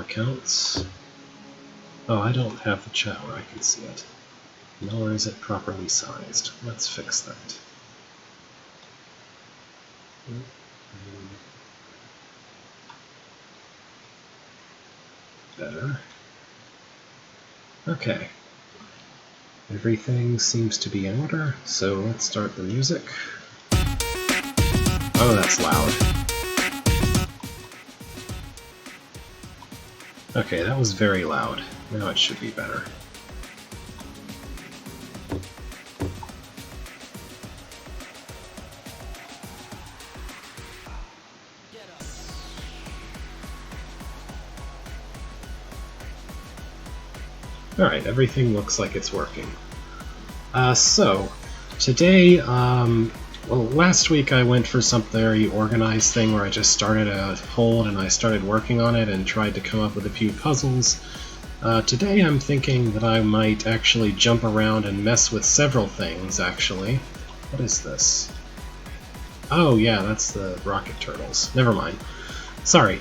counts. Oh, I don't have the chat where I can see it. Nor is it properly sized. Let's fix that. Better. Okay. Everything seems to be in order, so let's start the music. Oh, that's loud. Okay, that was very loud. Now it should be better. Alright, everything looks like it's working. So, today, well, last week I went for some very organized thing where I just started a hold and I started working on it and tried to come up with a few puzzles. Today I'm thinking that I might actually jump around and mess with several things, actually. What is this? Oh yeah, that's the rocket turtles. Never mind. Sorry.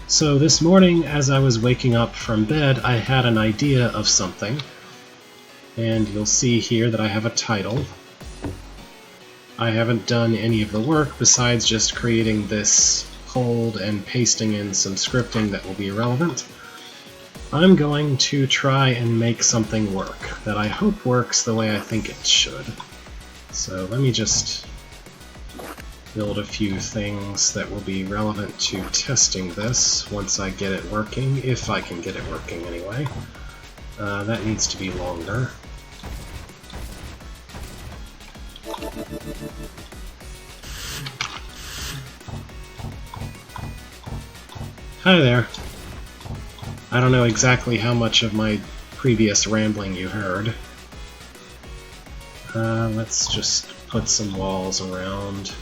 So this morning, as I was waking up from bed, I had an idea of something. And you'll see here that I have a title. I haven't done any of the work besides just creating this hold and pasting in some scripting that will be relevant. I'm going to try and make something work that I hope works the way I think it should. So let me just build a few things that will be relevant to testing this once I get it working, if I can get it working anyway. That needs to be longer. Hi there. I don't know exactly how much of my previous rambling you heard. Let's just put some walls around.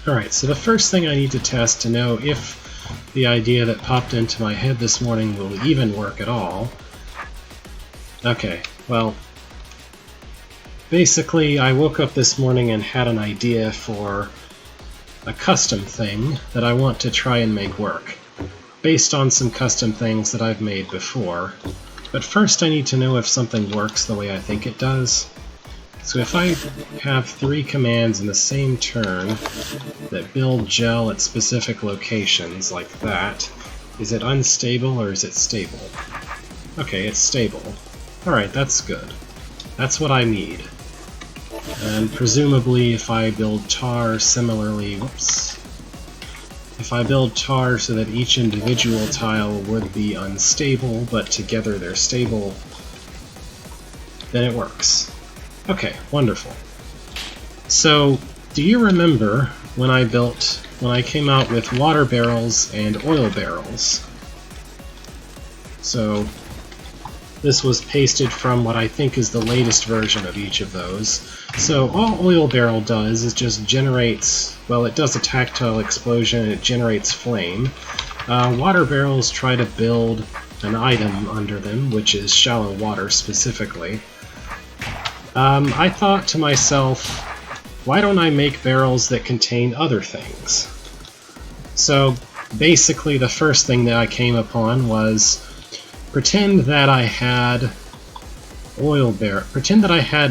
Alright, so the first thing I need to test to know if the idea that popped into my head this morning will even work at all. Okay, well, basically I woke up this morning and had an idea for a custom thing that I want to try and make work, based on some custom things that I've made before. But first I need to know if something works the way I think it does. So if I have 3 commands in the same turn that build gel at specific locations like that, is it unstable or is it stable? Okay, it's stable. Alright, that's good. That's what I need. And presumably if I build tar similarly, whoops. If I build tar so that each individual tile would be unstable, but together they're stable, then it works. Okay, wonderful. So, do you remember when I came out with water barrels and oil barrels? So, this was pasted from what I think is the latest version of each of those. So all oil barrel does is just generates, well, it does a tactile explosion and it generates flame. Water barrels try to build an item under them, which is shallow water specifically. I thought to myself, why don't I make barrels that contain other things? So basically the first thing that I came upon was pretend that I had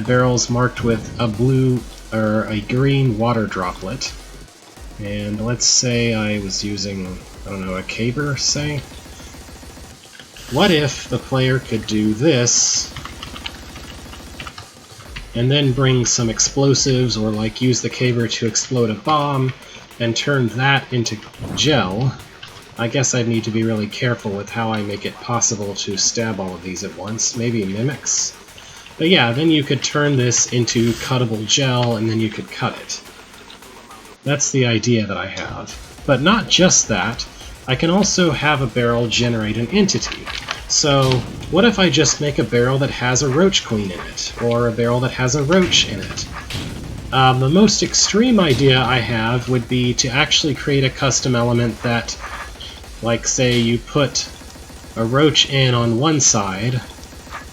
barrels marked with a blue or a green water droplet. And let's say I was using, I don't know, a caber, say? What if the player could do this and then bring some explosives, or like use the caber to explode a bomb and turn that into gel? I guess I'd need to be really careful with how I make it possible to stab all of these at once. Maybe mimics? But yeah, then you could turn this into cuttable gel and then you could cut it. That's the idea that I have. But not just that, I can also have a barrel generate an entity. So what if I just make a barrel that has a roach queen in it, or a barrel that has a roach in it? The most extreme idea I have would be to actually create a custom element that, like say you put a roach in on one side,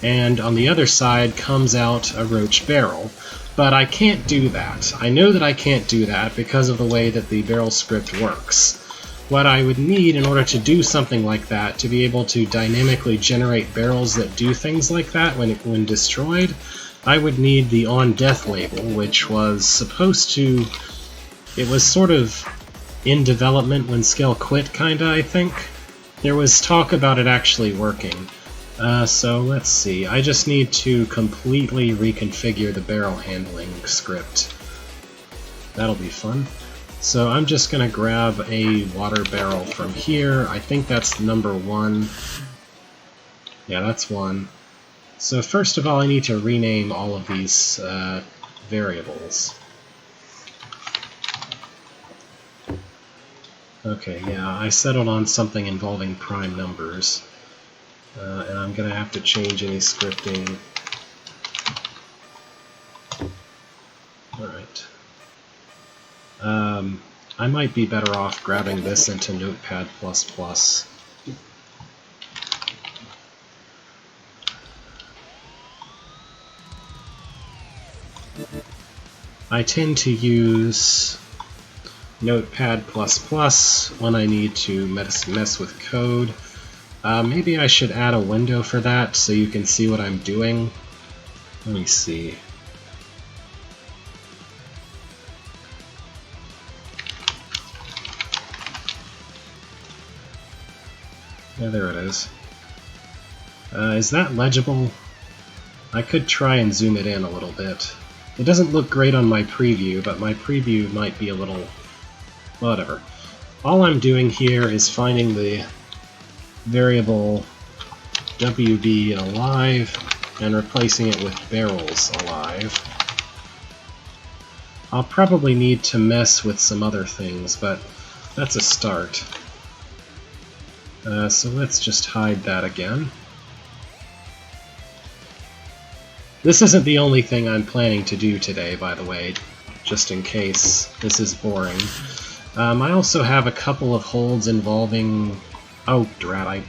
and on the other side comes out a roach barrel. But I can't do that. I know that I can't do that because of the way that the barrel script works. What I would need in order to do something like that, to be able to dynamically generate barrels that do things like that when destroyed, I would need the on death label, which was supposed to... It was sort of in development when Skell quit, kinda, I think. There was talk about it actually working. So let's see, I just need to completely reconfigure the barrel handling script. That'll be fun. So I'm just going to grab a water barrel from here. I think that's number 1. Yeah, that's 1. So first of all, I need to rename all of these variables. Okay, yeah, I settled on something involving prime numbers. And I'm going to have to change any scripting. Alright. I might be better off grabbing this into Notepad++. I tend to use Notepad++ when I need to mess with code. Maybe I should add a window for that so you can see what I'm doing. Let me see. Yeah, there it is. Is that legible? I could try and zoom it in a little bit. It doesn't look great on my preview, but my preview might be a little... whatever. All I'm doing here is finding the variable WB alive and replacing it with barrels alive. I'll probably need to mess with some other things, but that's a start. So let's just hide that again. This isn't the only thing I'm planning to do today, by the way, just in case this is boring. I also have a couple of holds involving... Oh, drat,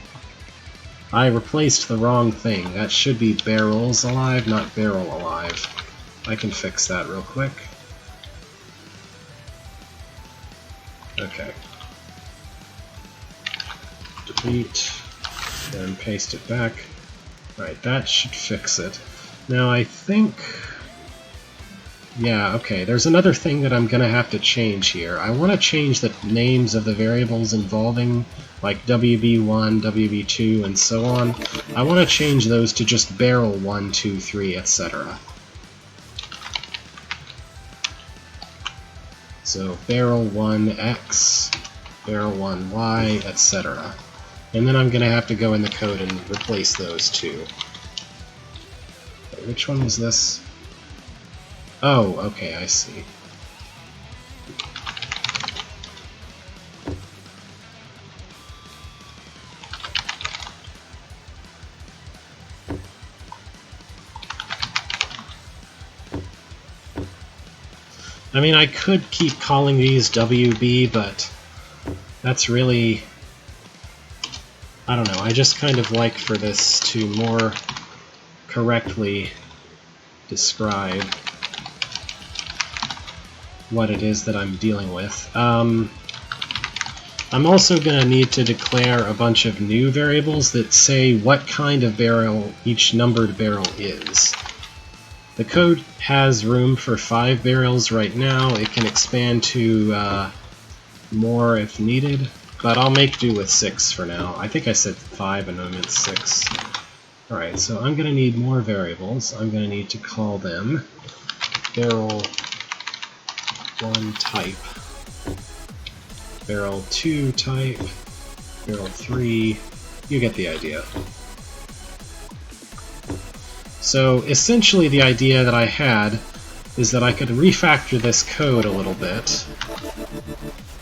I replaced the wrong thing. That should be barrels alive, not barrel alive. I can fix that real quick. Okay. Delete, and paste it back. Alright, that should fix it. Now I think... Yeah, okay, there's another thing that I'm gonna have to change here. I want to change the names of the variables involving, like WB1, WB2, and so on. I want to change those to just barrel 1, 2, 3, etc. So barrel 1X, barrel 1Y, etc. And then I'm going to have to go in the code and replace those two. Which one was this? Oh, okay, I see. I mean, I could keep calling these WB, but that's really... I don't know, I just kind of like for this to more correctly describe what it is that I'm dealing with. I'm also going to need to declare a bunch of new variables that say what kind of barrel each numbered barrel is. The code has room for 5 barrels right now. It can expand to more if needed, but I'll make do with 6 for now. I think I said 5 and I meant 6. Alright, so I'm going to need more variables. I'm going to need to call them barrel 1 type, barrel 2 type, barrel 3, you get the idea. So essentially the idea that I had is that I could refactor this code a little bit,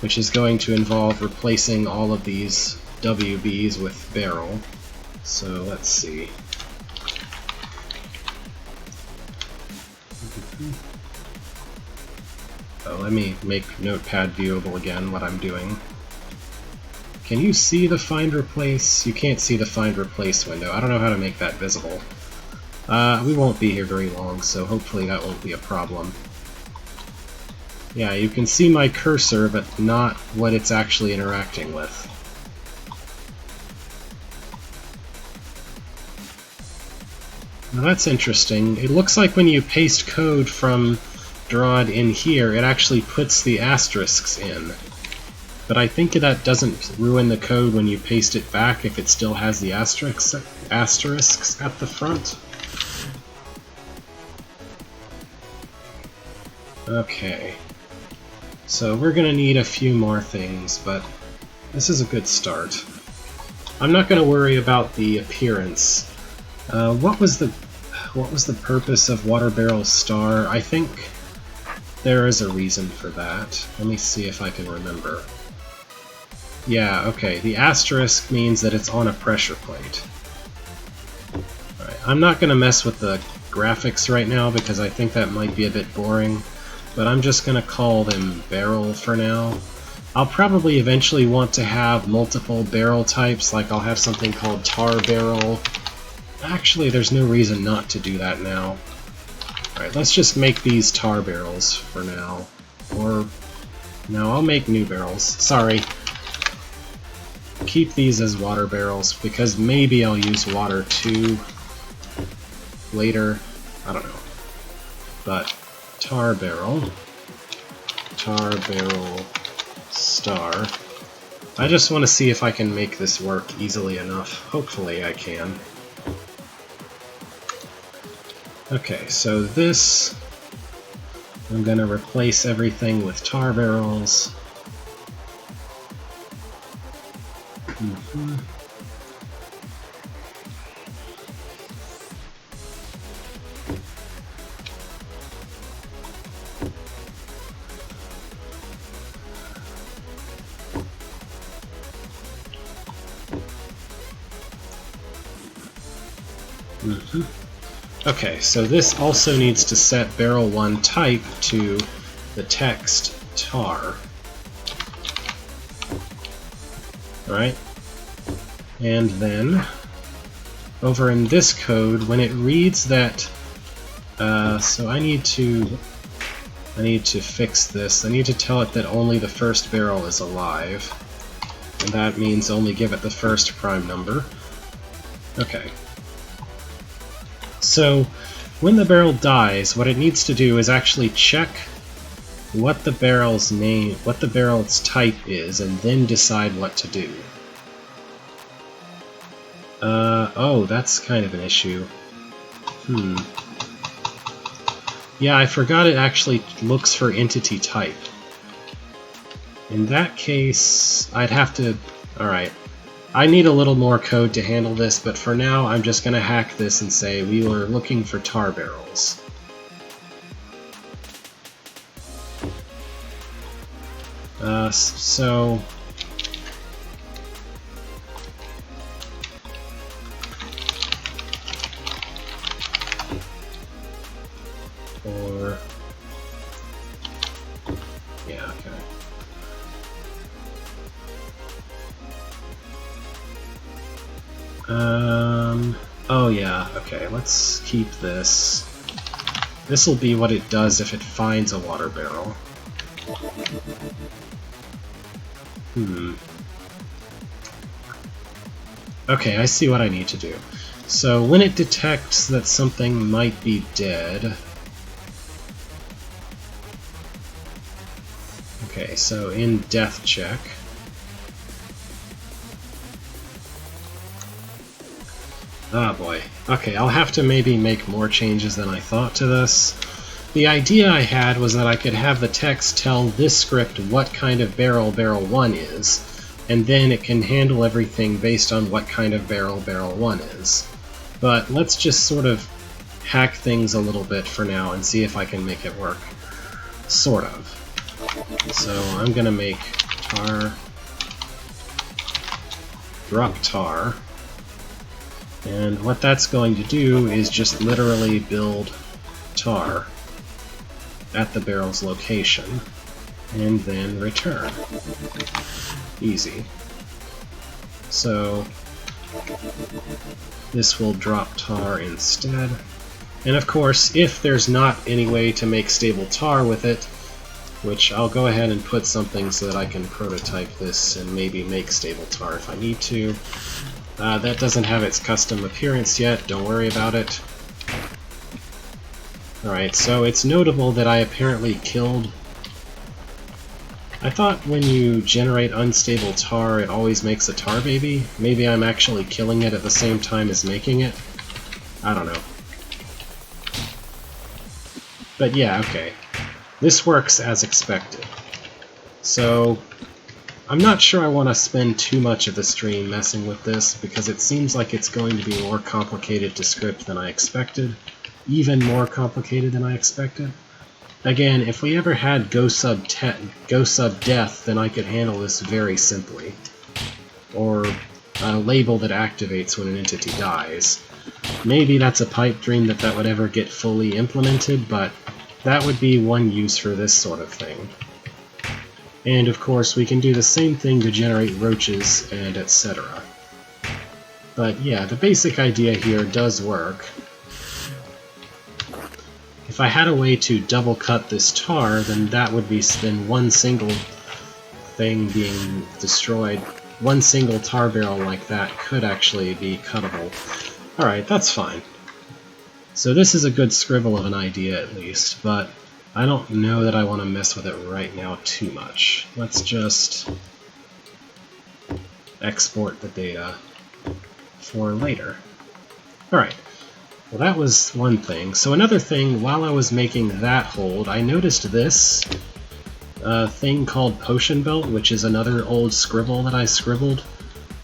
which is going to involve replacing all of these WBs with barrel. So let's see. Oh, let me make Notepad viewable again, what I'm doing. Can you see the Find Replace? You can't see the Find Replace window. I don't know how to make that visible. We won't be here very long, so hopefully that won't be a problem. Yeah, you can see my cursor, but not what it's actually interacting with. Now that's interesting. It looks like when you paste code from Drawd in here, it actually puts the asterisks in. But I think that doesn't ruin the code when you paste it back if it still has the asterisks at the front. Okay. So we're going to need a few more things, but this is a good start. I'm not going to worry about the appearance. What was the purpose of Water Barrel Star? I think there is a reason for that. Let me see if I can remember. Yeah, okay. The asterisk means that it's on a pressure plate. Alright, I'm not going to mess with the graphics right now because I think that might be a bit boring, but I'm just going to call them barrel for now. I'll probably eventually want to have multiple barrel types, like I'll have something called tar barrel. Actually, there's no reason not to do that now. Alright, let's just make these tar barrels for now. Or, no, I'll make new barrels. Sorry. Keep these as water barrels, because maybe I'll use water too later. I don't know. But, tar barrel star. I just want to see if I can make this work easily enough. Hopefully I can. Okay, so this, I'm going to replace everything with tar barrels. Okay, so this also needs to set barrel 1 type to the text tar. Alright, and then over in this code, when it reads that, so I need to fix this. I need to tell it that only the first barrel is alive, and that means only give it the first prime number. Okay. So, when the barrel dies, what it needs to do is actually check what the barrel's name, what the barrel's type is, and then decide what to do. Oh, that's kind of an issue. Yeah, I forgot it actually looks for entity type. In that case, I'd have to... Alright. I need a little more code to handle this, but for now I'm just going to hack this and say we were looking for tar barrels. So... Or... Yeah, okay. Oh yeah, okay, let's keep this. This will be what it does if it finds a water barrel. Okay, I see what I need to do. So when it detects that something might be dead... Okay, so in death check... Ah boy. Okay, I'll have to maybe make more changes than I thought to this. The idea I had was that I could have the text tell this script what kind of barrel barrel 1 is, and then it can handle everything based on what kind of barrel barrel 1 is. But let's just sort of hack things a little bit for now and see if I can make it work. Sort of. So I'm gonna make tar, drop tar, and what that's going to do is just literally build tar at the barrel's location, and then return. Easy. So this will drop tar instead. And of course, if there's not any way to make stable tar with it, which I'll go ahead and put something so that I can prototype this and maybe make stable tar if I need to. That doesn't have its custom appearance yet, don't worry about it. Alright, so it's notable that I apparently killed... I thought when you generate unstable tar it always makes a tar baby. Maybe I'm actually killing it at the same time as making it. I don't know. But yeah, okay. This works as expected. So, I'm not sure I want to spend too much of the stream messing with this, because it seems like it's going to be more complicated to script than I expected. Even more complicated than I expected. Again, if we ever had Go Sub Death, then I could handle this very simply. Or a label that activates when an entity dies. Maybe that's a pipe dream that would ever get fully implemented, but that would be one use for this sort of thing. And of course, we can do the same thing to generate roaches and etc. But yeah, the basic idea here does work. If I had a way to double cut this tar, then that would be one single thing being destroyed. One single tar barrel like that could actually be cuttable. Alright, that's fine. So this is a good scribble of an idea at least, but I don't know that I want to mess with it right now too much. Let's just export the data for later. Alright. Well, that was one thing. So another thing, while I was making that hold, I noticed this thing called Potion Belt, which is another old scribble that I scribbled.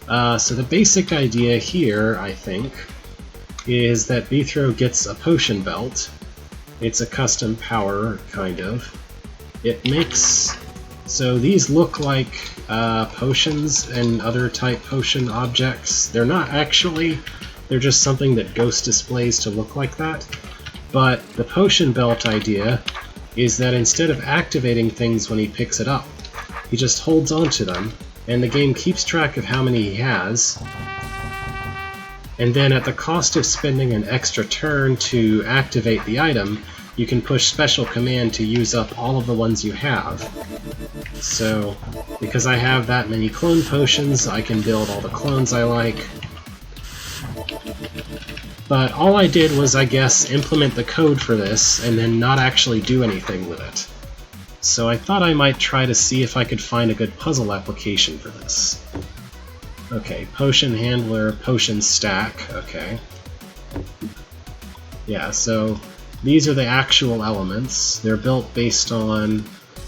So the basic idea here, I think, is that Beathro gets a Potion Belt. It's a custom power, kind of. It makes... So these look like potions and other type potion objects. They're not actually... They're just something that Ghost displays to look like that. But the Potion Belt idea is that instead of activating things when he picks it up, he just holds on to them, and the game keeps track of how many he has, and then at the cost of spending an extra turn to activate the item, you can push Special Command to use up all of the ones you have. So, because I have that many clone potions, I can build all the clones I like. But all I did was, I guess, implement the code for this, and then not actually do anything with it. So I thought I might try to see if I could find a good puzzle application for this. Okay, Potion Handler, Potion Stack, okay. Yeah, so these are the actual elements. They're built based on...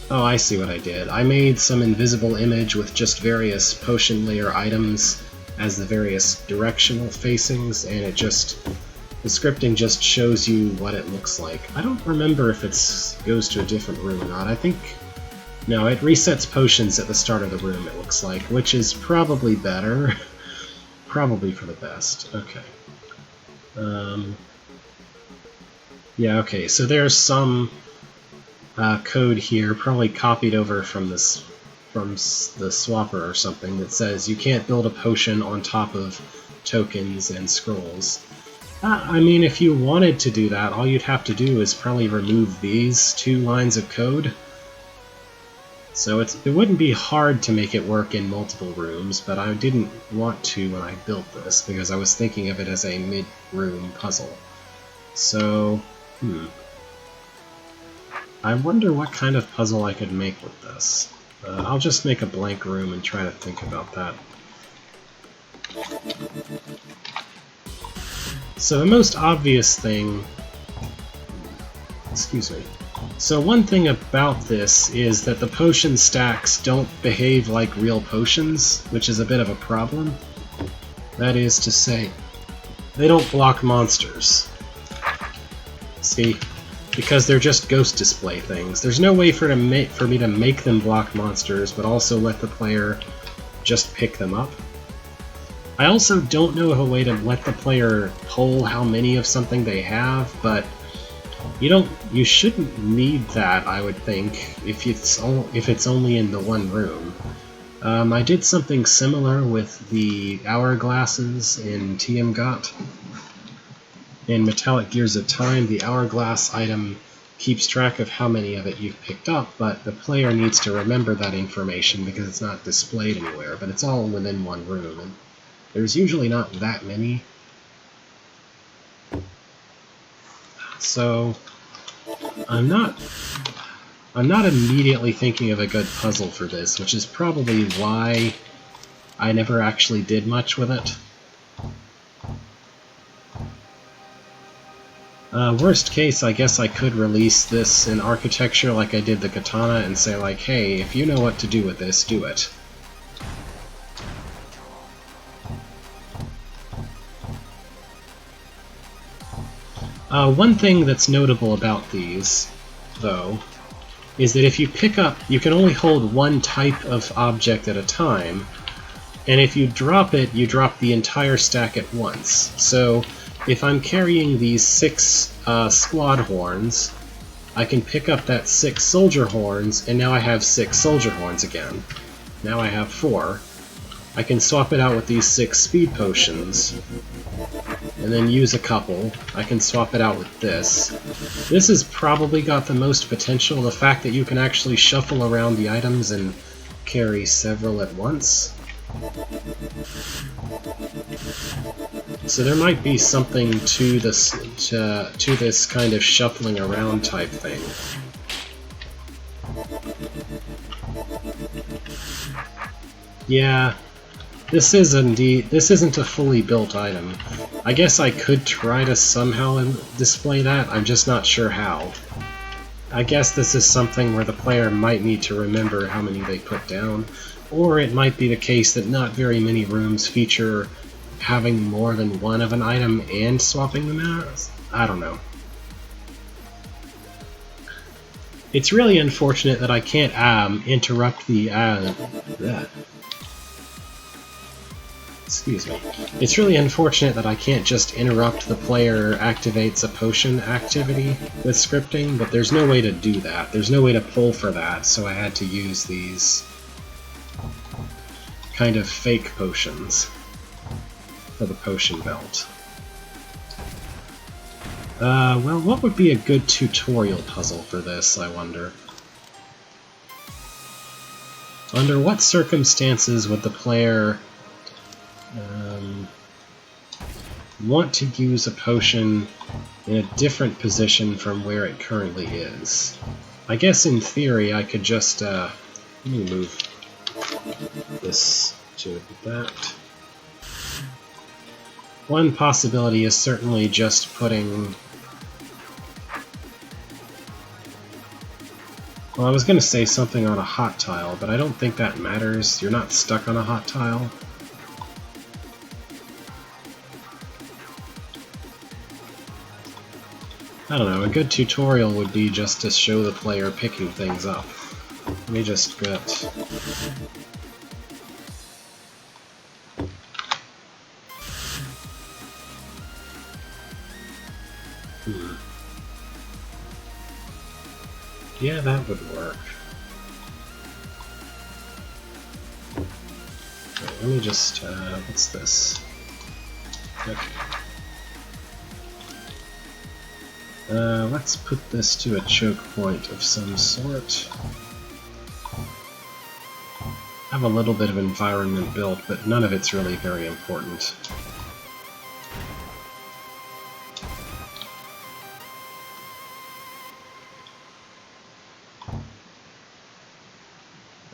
Oh, I see what I did. I made some invisible image with just various potion layer items as the various directional facings, and it just... The scripting just shows you what it looks like. I don't remember if it goes to a different room or not. I think... No, it resets potions at the start of the room, it looks like, which is probably better. Probably for the best. Okay. Yeah, okay, so there's some code here, probably copied over from this from the swapper or something, that says you can't build a potion on top of tokens and scrolls. I mean, if you wanted to do that, all you'd have to do is probably remove these 2 lines of code. So it wouldn't be hard to make it work in multiple rooms, but I didn't want to when I built this, because I was thinking of it as a mid-room puzzle. So, I wonder what kind of puzzle I could make with this. I'll just make a blank room and try to think about that. So the most obvious thing... Excuse me. So one thing about this is that the potion stacks don't behave like real potions, which is a bit of a problem. That is to say, they don't block monsters. See? Because they're just ghost display things. There's no way for me to make them block monsters, but also let the player just pick them up. I also don't know of a way to let the player pull how many of something they have, but you shouldn't need that, I would think, if it's only in the one room. I did something similar with the hourglasses in TM GOT. In Metallic Gears of Time, the hourglass item keeps track of how many of it you've picked up, but the player needs to remember that information because it's not displayed anywhere, but it's all within one room, and there's usually not that many. So I'm not immediately thinking of a good puzzle for this, which is probably why I never actually did much with it. Worst case, I guess I could release this in architecture like I did the katana and say like, hey, if you know what to do with this, do it. One thing that's notable about these, though, is that if you pick up, you can only hold one type of object at a time, and if you drop it, you drop the entire stack at once. So if I'm carrying these 6 squad horns, I can pick up that 6 soldier horns, and now I have 6 soldier horns again. Now I have 4. I can swap it out with these 6 speed potions, and then use a couple. I can swap it out with this. This has probably got the most potential, the fact that you can actually shuffle around the items and carry several at once. So there might be something to this kind of shuffling around type thing. Yeah, this isn't a fully built item. I guess I could try to somehow display that, I'm just not sure how. I guess this is something where the player might need to remember how many they put down, or it might be the case that not very many rooms feature having more than one of an item and swapping them out. I don't know. It's really unfortunate that I can't interrupt the excuse me. It's really unfortunate that I can't just interrupt the player activates a potion activity with scripting, but there's no way to do that. There's no way to pull for that, so I had to use these kind of fake potions for the potion belt. Well, what would be a good tutorial puzzle for this, I wonder? Under what circumstances would the player want to use a potion in a different position from where it currently is? I guess in theory I could just, let me move this to that. One possibility is certainly just putting... Well, I was going to say something on a hot tile, but I don't think that matters. You're not stuck on a hot tile. I don't know, a good tutorial would be just to show the player picking things up. Let me just get... Yeah, that would work. Right, let me just, what's this? Okay. Let's put this to a choke point of some sort. I have a little bit of environment built, but none of it's really very important.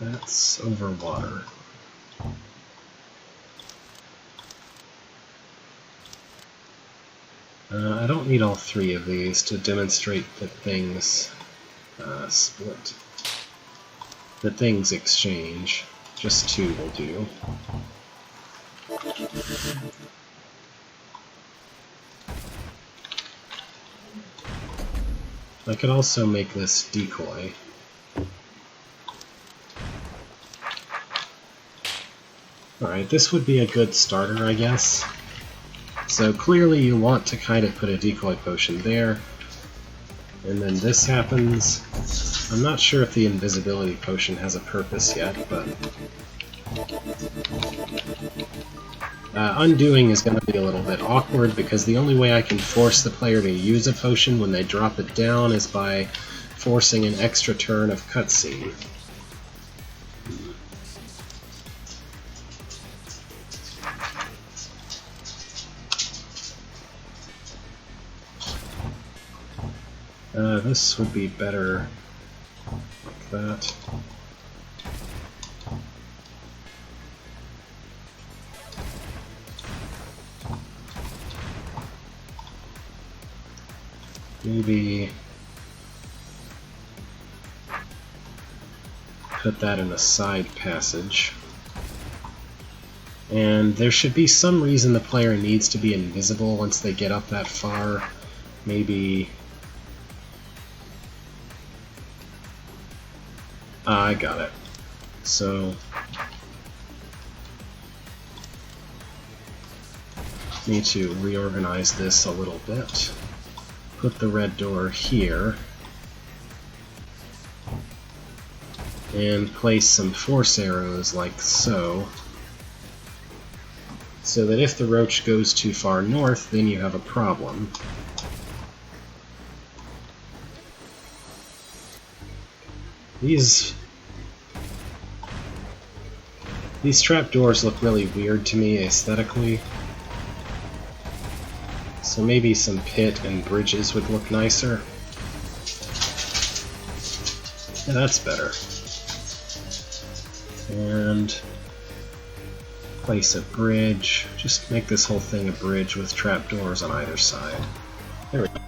That's over water. I don't need all 3 of these to demonstrate that things split. That things exchange. Just 2 will do. I could also make this decoy. Alright, this would be a good starter, I guess. So clearly you want to kind of put a decoy potion there, and then this happens. I'm not sure if the invisibility potion has a purpose yet, but... Undoing is going to be a little bit awkward because the only way I can force the player to use a potion when they drop it down is by forcing an extra turn of cutscene. This would be better like that. Maybe put that in a side passage. And there should be some reason the player needs to be invisible once they get up that far. Maybe... I got it. So... need to reorganize this a little bit. Put the red door here. And place some force arrows like so. So that if the roach goes too far north, then you have a problem. These trapdoors look really weird to me aesthetically. So maybe some pit and bridges would look nicer. Yeah, that's better. And place a bridge. Just make this whole thing a bridge with trapdoors on either side. There we go.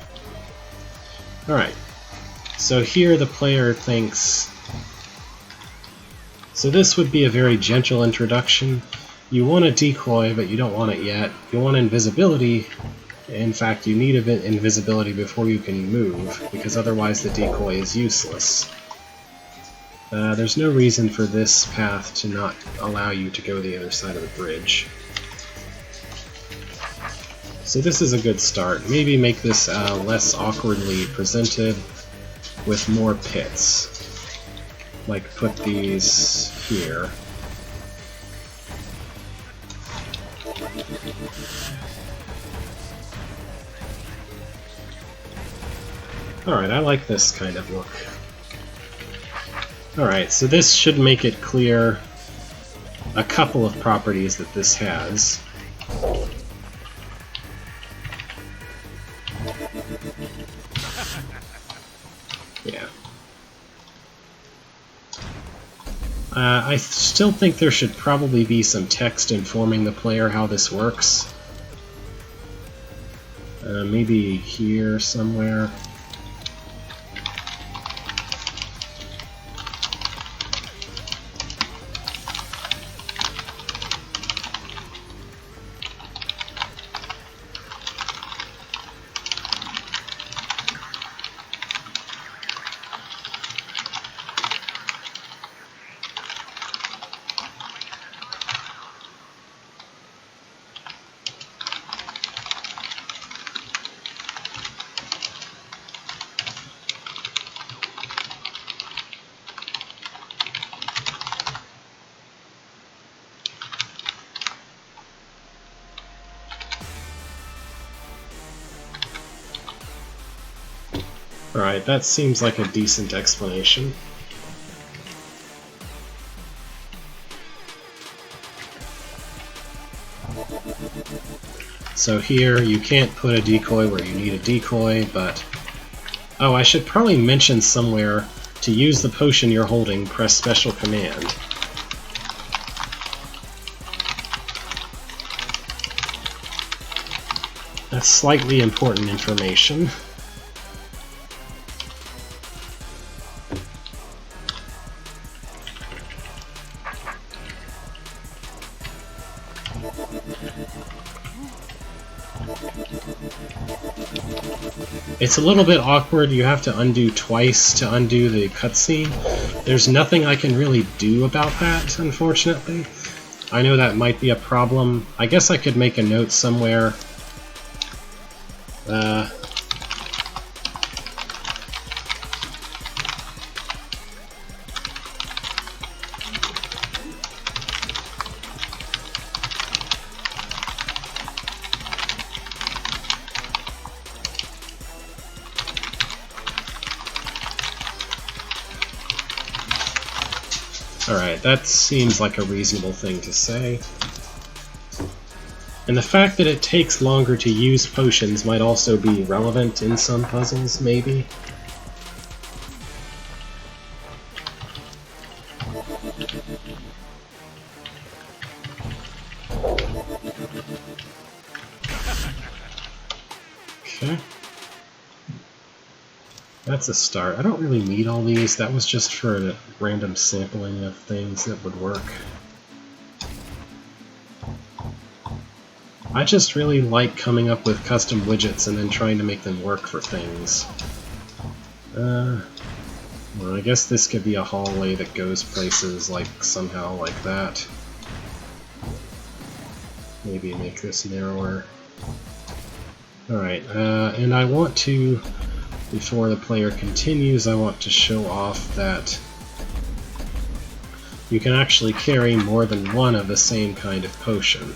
Alright. So here the player thinks... So this would be a very gentle introduction. You want a decoy, but you don't want it yet. You want invisibility. In fact, you need invisibility before you can move, because otherwise the decoy is useless. There's no reason for this path to not allow you to go the other side of the bridge. So this is a good start. Maybe make this less awkwardly presented with more pits. Like put these here. Alright, I like this kind of look. Alright, so this should make it clear a couple of properties that this has. Yeah. I still think there should probably be some text informing the player how this works. Maybe here somewhere. Alright, that seems like a decent explanation. So here, you can't put a decoy where you need a decoy, but... Oh, I should probably mention somewhere, to use the potion you're holding, press special command. That's slightly important information. It's a little bit awkward. You have to undo twice to undo the cutscene. There's nothing I can really do about that, unfortunately. I know that might be a problem. I guess I could make a note somewhere. Alright, that seems like a reasonable thing to say. And the fact that it takes longer to use potions might also be relevant in some puzzles, maybe. Okay. That's a start. I don't really need all these. That was just for a random sampling of things that would work. I just really like coming up with custom widgets and then trying to make them work for things. Well, I guess this could be a hallway that goes places like somehow like that. Maybe make this narrower. Alright, and I want to, before the player continues, I want to show off that you can actually carry more than one of the same kind of potion.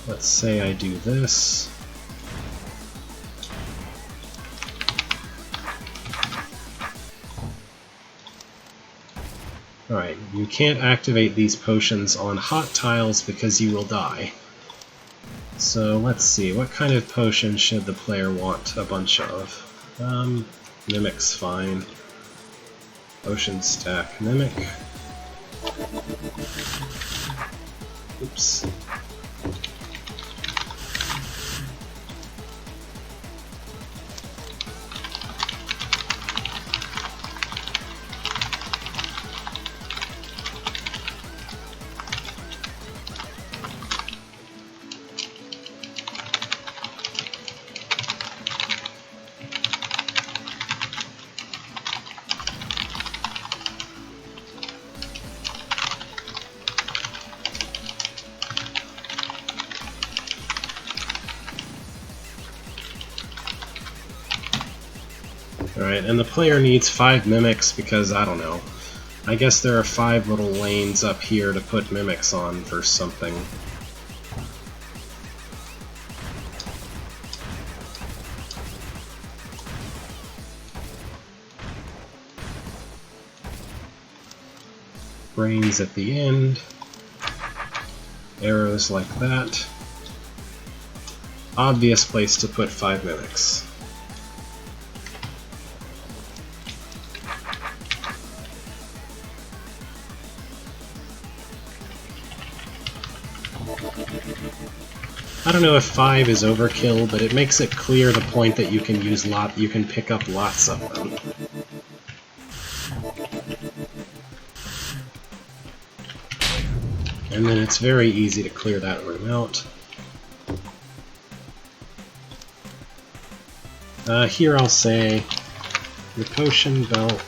Let's say I do this. Alright, you can't activate these potions on hot tiles because you will die. So let's see, what kind of potion should the player want a bunch of? Mimic's fine. Potion stack Mimic. Oops. Alright, and the player needs 5 mimics because, I don't know, I guess there are 5 little lanes up here to put mimics on for something. Brains at the end. Arrows like that. Obvious place to put 5 mimics. I don't know if 5 is overkill, but it makes it clear the point that you can use you can pick up lots of them. And then it's very easy to clear that room out. Here I'll say the potion belt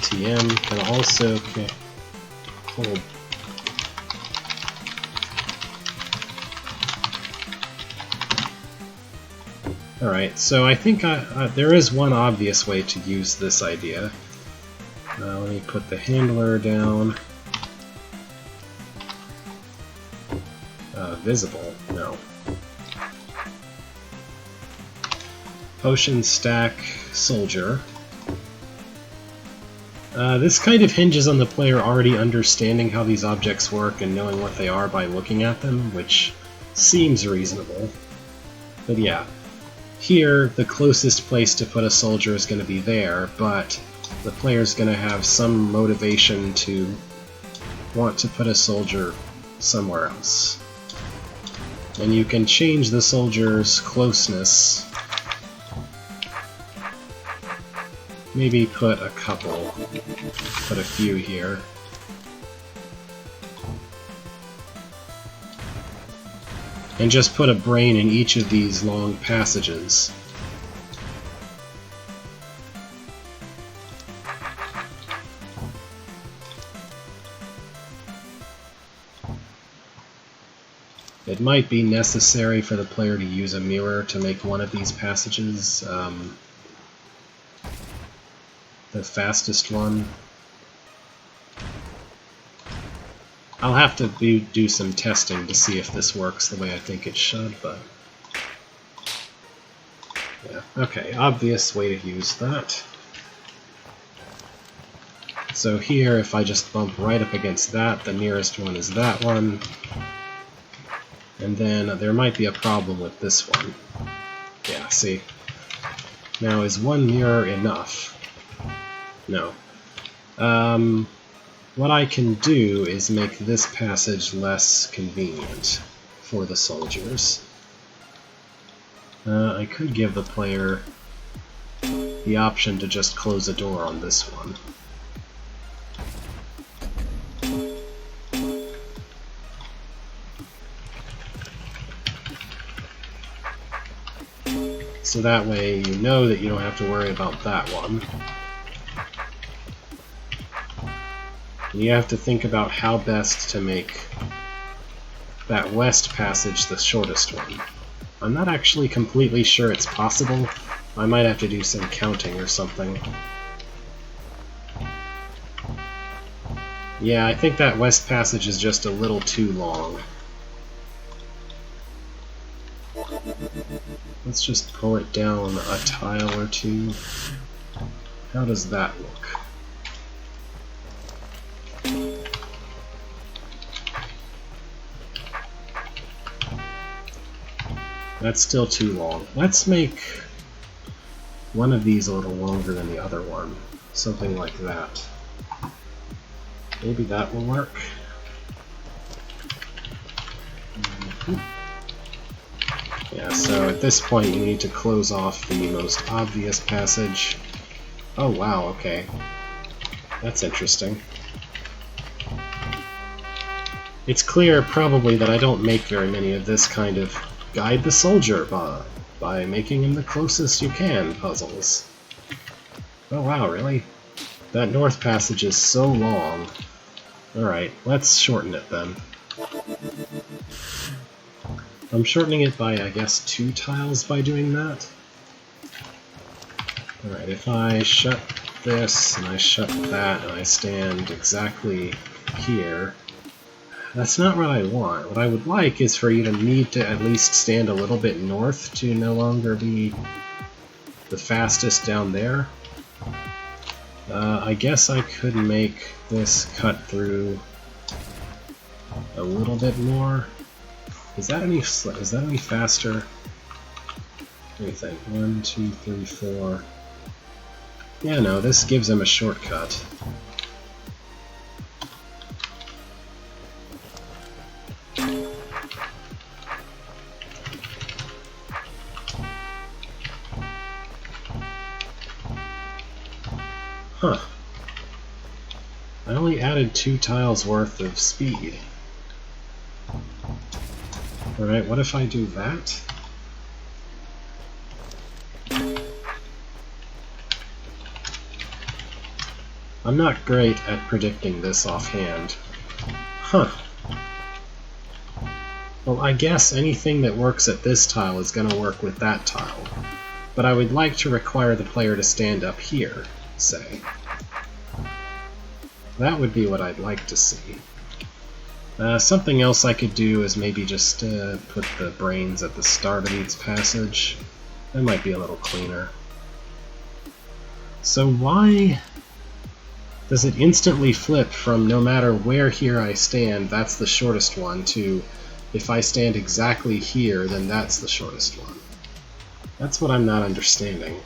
TM can also hold. Alright, so I think there is one obvious way to use this idea. Let me put the handler down. Visible? No. Potion stack soldier. This kind of hinges on the player already understanding how these objects work and knowing what they are by looking at them, which seems reasonable. But yeah. Here, the closest place to put a soldier is going to be there, but the player's going to have some motivation to want to put a soldier somewhere else. And you can change the soldier's closeness. Maybe put a couple, put a few here. And just put a brain in each of these long passages. It might be necessary for the player to use a mirror to make one of these passages the fastest one. I'll have to do some testing to see if this works the way I think it should, but Yeah, okay, obvious way to use that. So here, if I just bump right up against that, the nearest one is that one. And then there might be a problem with this one. Yeah, see? Now, is one mirror enough? No. What I can do is make this passage less convenient for the soldiers. I could give the player the option to just close a door on this one. So that way you know that you don't have to worry about that one. And you have to think about how best to make that west passage the shortest one. I'm not actually completely sure it's possible. I might have to do some counting or something. Yeah, I think that west passage is just a little too long. Let's just pull it down a tile or two. How does that look? That's still too long. Let's make one of these a little longer than the other one. Something like that. Maybe that will work. Yeah, so at this point you need to close off the most obvious passage. Oh wow, okay. That's interesting. It's clear probably that I don't make very many of this kind of guide the soldier by making him the closest you can puzzles. Oh wow, really? That north passage is so long. Alright, let's shorten it then. I'm shortening it by, I guess, 2 tiles by doing that. Alright, if I shut this, and I shut that, and I stand exactly here, that's not what I want. What I would like is for you to need to at least stand a little bit north to no longer be the fastest down there. I guess I could make this cut through a little bit more. Is that any faster? What do you think? 1, 2, 3, 4. Yeah, no, this gives him a shortcut. Huh. I only added 2 tiles worth of speed. Alright, what if I do that? I'm not great at predicting this offhand. Huh. Well, I guess anything that works at this tile is going to work with that tile. But I would like to require the player to stand up here, say. That would be what I'd like to see. Something else I could do is maybe just put the brains at the start of each passage. That might be a little cleaner. So why does it instantly flip from no matter where here I stand, that's the shortest one, to if I stand exactly here, then that's the shortest one? That's what I'm not understanding.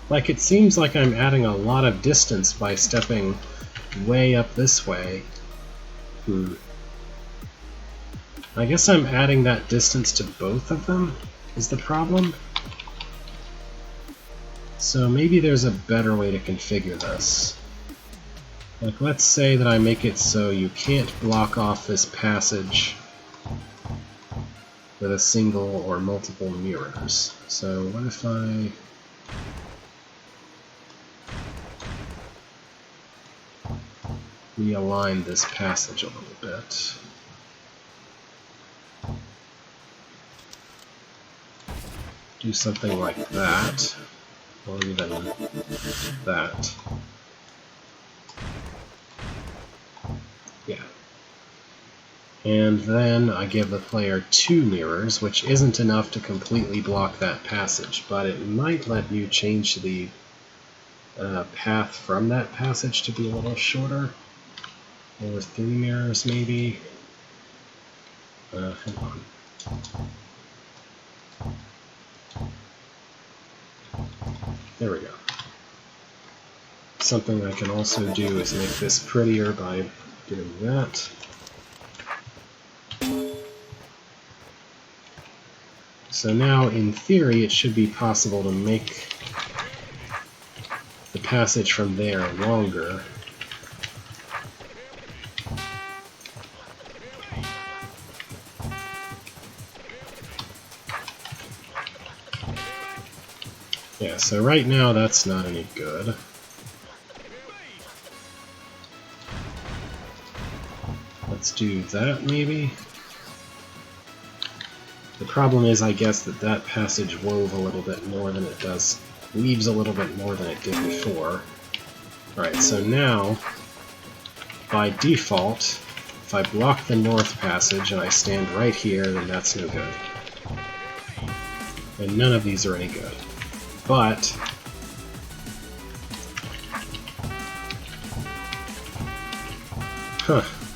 Like, it seems like I'm adding a lot of distance by stepping way up this way. I guess I'm adding that distance to both of them, is the problem? So maybe there's a better way to configure this. Like, let's say that I make it so you can't block off this passage with a single or multiple mirrors. So what if I... realign this passage a little bit. Do something like that, or even that. And then I give the player 2 mirrors, which isn't enough to completely block that passage, but it might let you change the path from that passage to be a little shorter. Or 3 mirrors, maybe. Hang on. There we go. Something I can also do is make this prettier by doing that. So now, in theory, it should be possible to make the passage from there longer. Yeah, so right now that's not any good. Let's do that, maybe? The problem is, I guess, that that passage wove a little bit more than it does, weaves a little bit more than it did before. Alright, so now, by default, if I block the north passage and I stand right here, then that's no good. And none of these are any good. But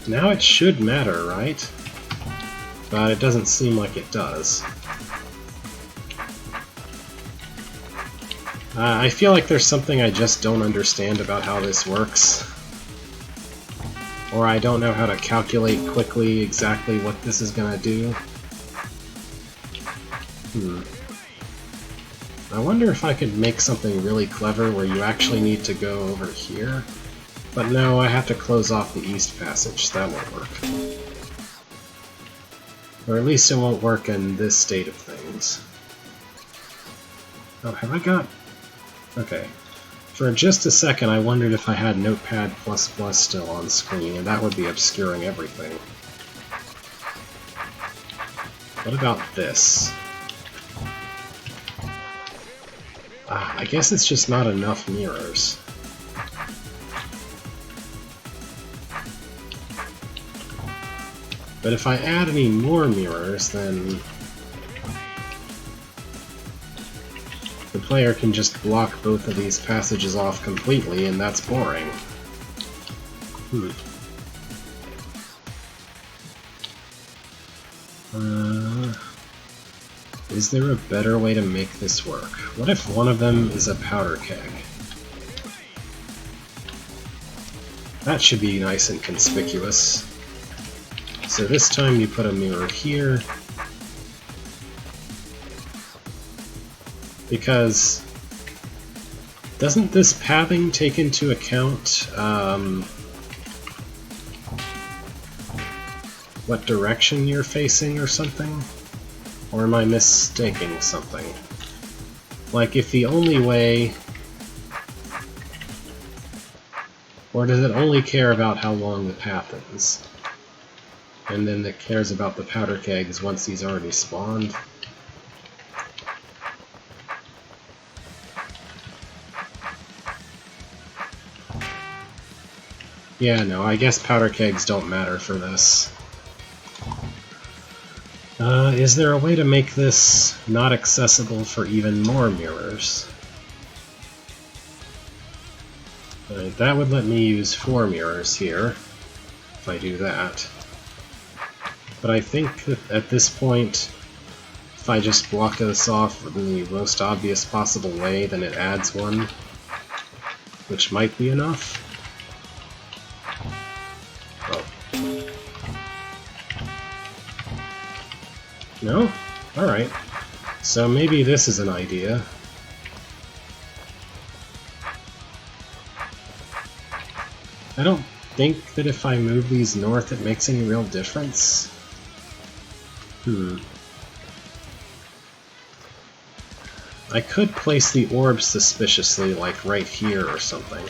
now it should matter, right? But it doesn't seem like it does. I feel like there's something I just don't understand about how this works. Or I don't know how to calculate quickly exactly what this is gonna do. I wonder if I could make something really clever where you actually need to go over here. But no, I have to close off the east passage. That won't work. Or at least it won't work in this state of things. Oh, have I got... Okay. For just a second, I wondered if I had Notepad++ still on screen, and that would be obscuring everything. What about this? I guess it's just not enough mirrors. But if I add any more mirrors, then the player can just block both of these passages off completely, and that's boring. Is there a better way to make this work? What if one of them is a powder keg? That should be nice and conspicuous. So this time you put a mirror here, because doesn't this pathing take into account what direction you're facing or something? Or am I mistaking something? Like, if the only way... Or does it only care about how long the path is? And then it cares about the powder kegs once he's already spawned? Yeah, no, I guess powder kegs don't matter for this. Is there a way to make this not accessible for even more mirrors? Right, that would let me use 4 mirrors here, if I do that. But I think that at this point, if I just block this off in the most obvious possible way, then it adds one, which might be enough. No? Alright. So maybe this is an idea. I don't think that if I move these north it makes any real difference. I could place the orbs suspiciously, like right here or something.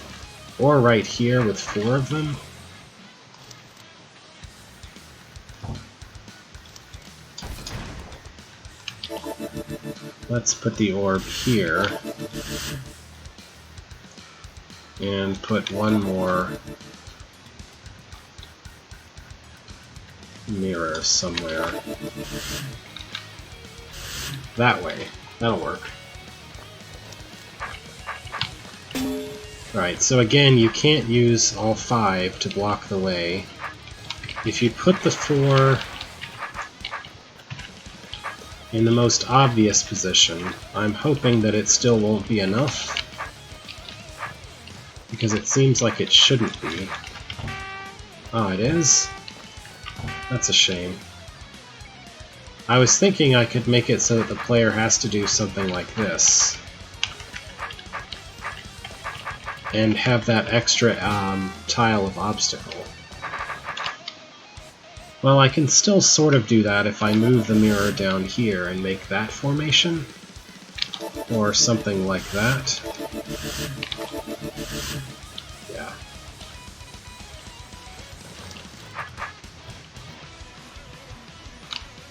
Or right here with 4 of them. Let's put the orb here. And put one more mirror somewhere. That way. That'll work. Alright, so again, you can't use all 5 to block the way. If you put the 4 in the most obvious position, I'm hoping that it still won't be enough, because it seems like it shouldn't be. Ah, it is? That's a shame. I was thinking I could make it so that the player has to do something like this, and have that extra tile of obstacle. Well, I can still sort of do that if I move the mirror down here and make that formation, or something like that. Yeah.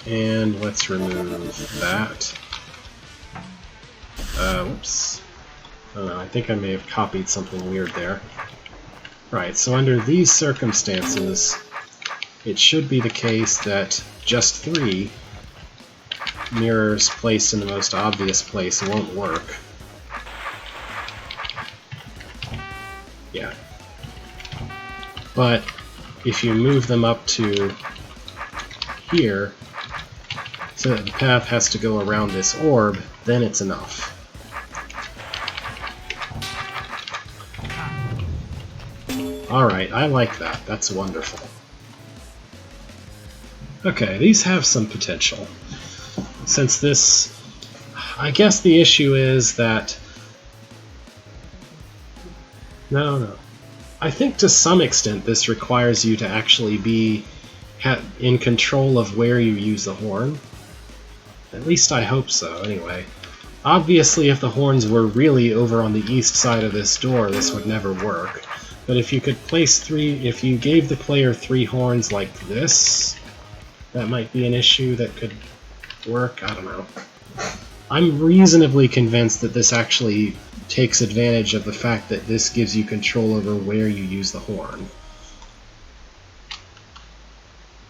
And let's remove that. Whoops. I don't know, I think I may have copied something weird there. Right, so under these circumstances, it should be the case that just 3 mirrors placed in the most obvious place won't work. Yeah. But if you move them up to here, so that the path has to go around this orb, then it's enough. Alright, I like that. That's wonderful. Okay, these have some potential. Since this... I guess the issue is that... No. I think to some extent this requires you to actually be in control of where you use the horn. At least I hope so, anyway. Obviously, if the horns were really over on the east side of this door, this would never work. But if you could place 3... if you gave the player 3 horns like this, that might be an issue that could work. I don't know. I'm reasonably convinced that this actually takes advantage of the fact that this gives you control over where you use the horn.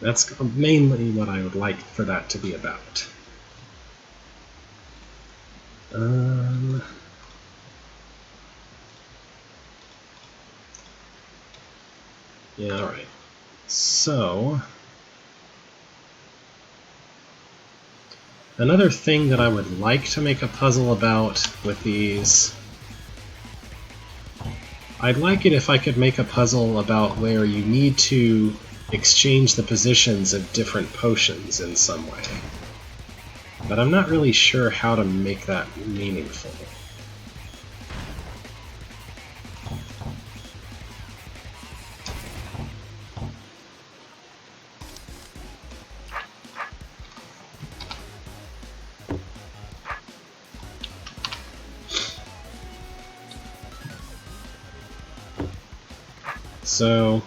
That's mainly what I would like for that to be about. Yeah, alright. So... another thing that I would like to make a puzzle about with these... I'd like it if I could make a puzzle about where you need to exchange the positions of different potions in some way. But I'm not really sure how to make that meaningful. So...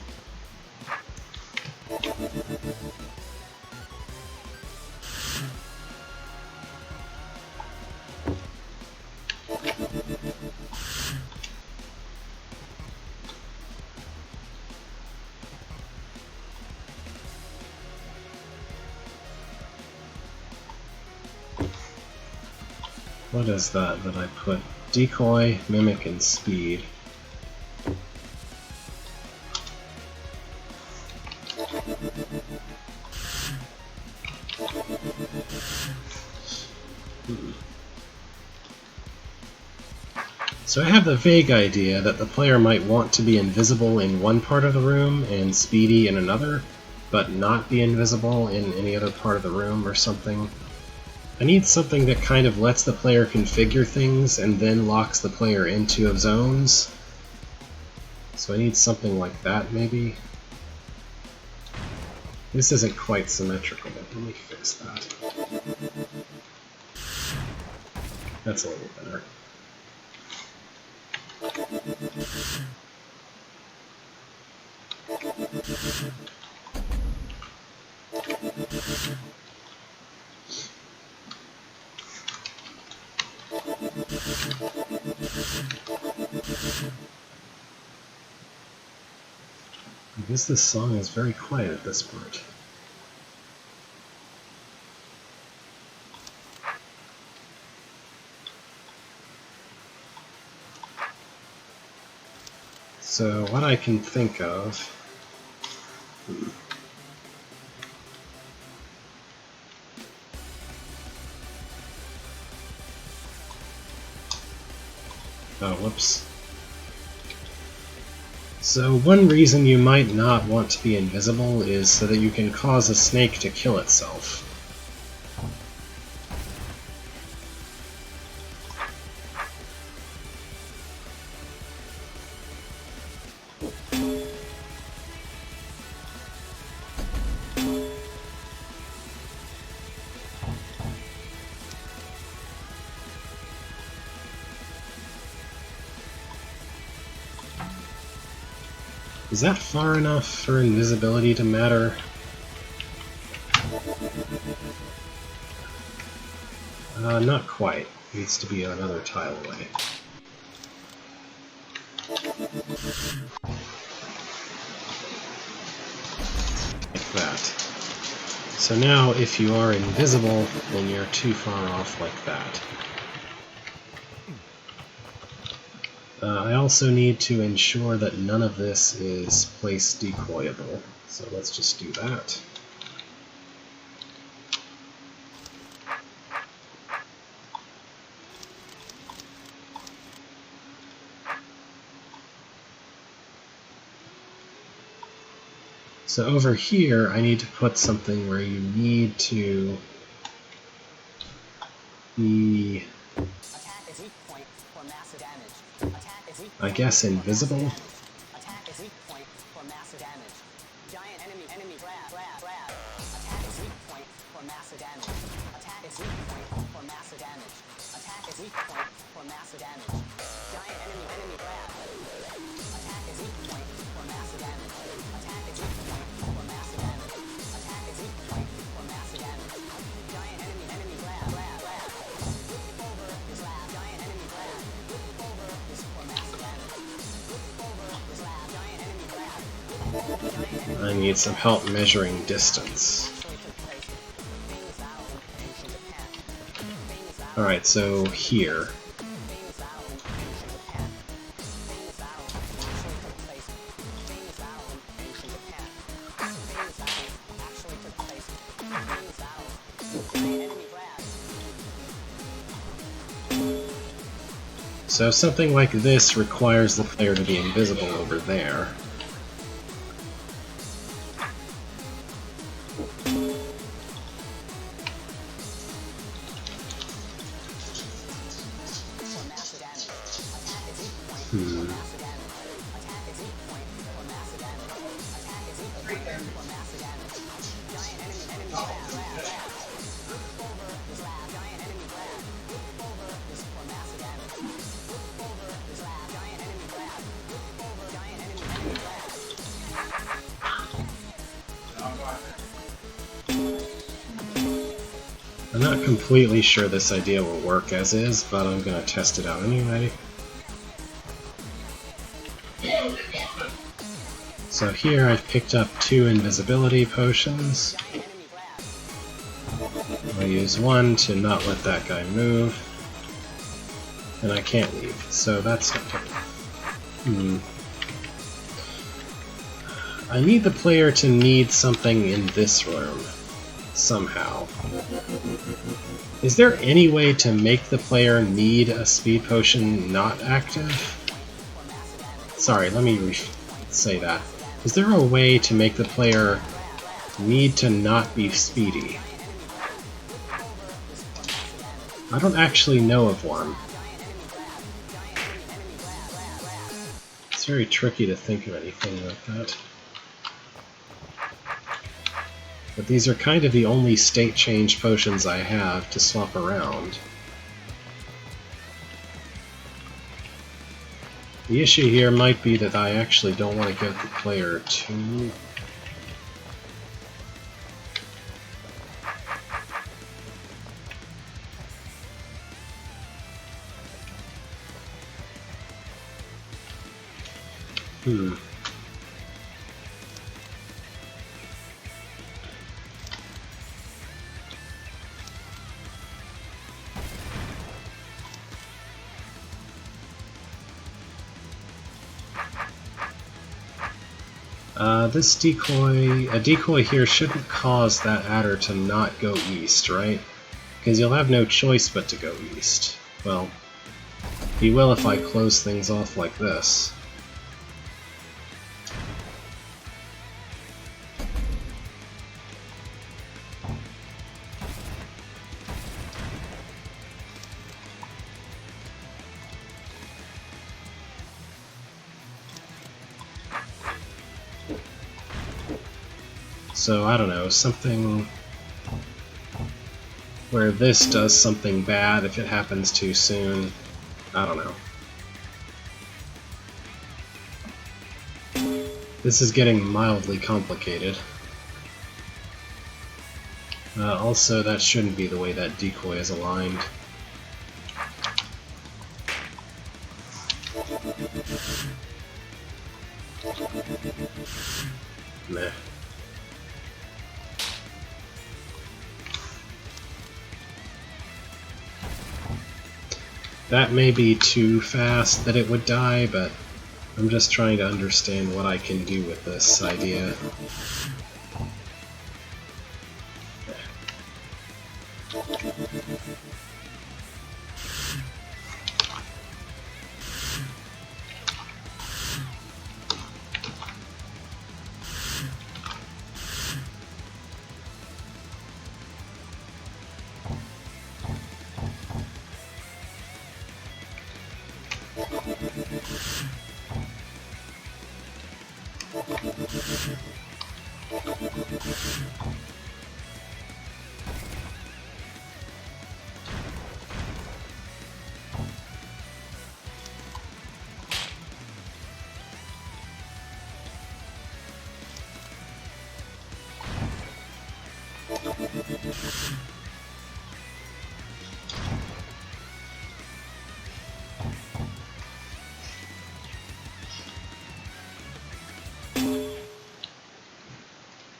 what is that I put? Decoy, Mimic, and Speed. So I have the vague idea that the player might want to be invisible in one part of the room and speedy in another, but not be invisible in any other part of the room or something. I need something that kind of lets the player configure things and then locks the player into zones. So I need something like that, maybe. This isn't quite symmetrical. Let me fix that. That's a little better. I guess this song is very quiet at this part. So what I can think of... Oh, whoops. So one reason you might not want to be invisible is so that you can cause a snake to kill itself. Is that far enough for invisibility to matter? Not quite. Needs to be another tile away. Like that. So now, if you are invisible, then you're too far off like that. I also need to ensure that none of this is place deployable. So let's just do that. So over here, I need to put something where you need to be, I guess, invisible. I need some help measuring distance. Alright, so here. So something like this requires the player to be invisible over there. I'm not completely sure this idea will work as is, but I'm going to test it out anyway. So here I've picked up 2 invisibility potions. I'll use one to not let that guy move. And I can't leave, so that's not good. I need the player to need something in this room. Somehow. Is there any way to make the player need a speed potion not active? Sorry, let me say that. Is there a way to make the player need to not be speedy? I don't actually know of one. It's very tricky to think of anything like that. But these are kind of the only state change potions I have to swap around. The issue here might be that I actually don't want to give the player too... This decoy, a decoy here shouldn't cause that adder to not go east, right? Because you'll have no choice but to go east. Well, he will if I close things off like this. So, I don't know, something where this does something bad if it happens too soon. I don't know. This is getting mildly complicated. Also, that shouldn't be the way that decoy is aligned. Meh. That may be too fast that it would die, but I'm just trying to understand what I can do with this idea.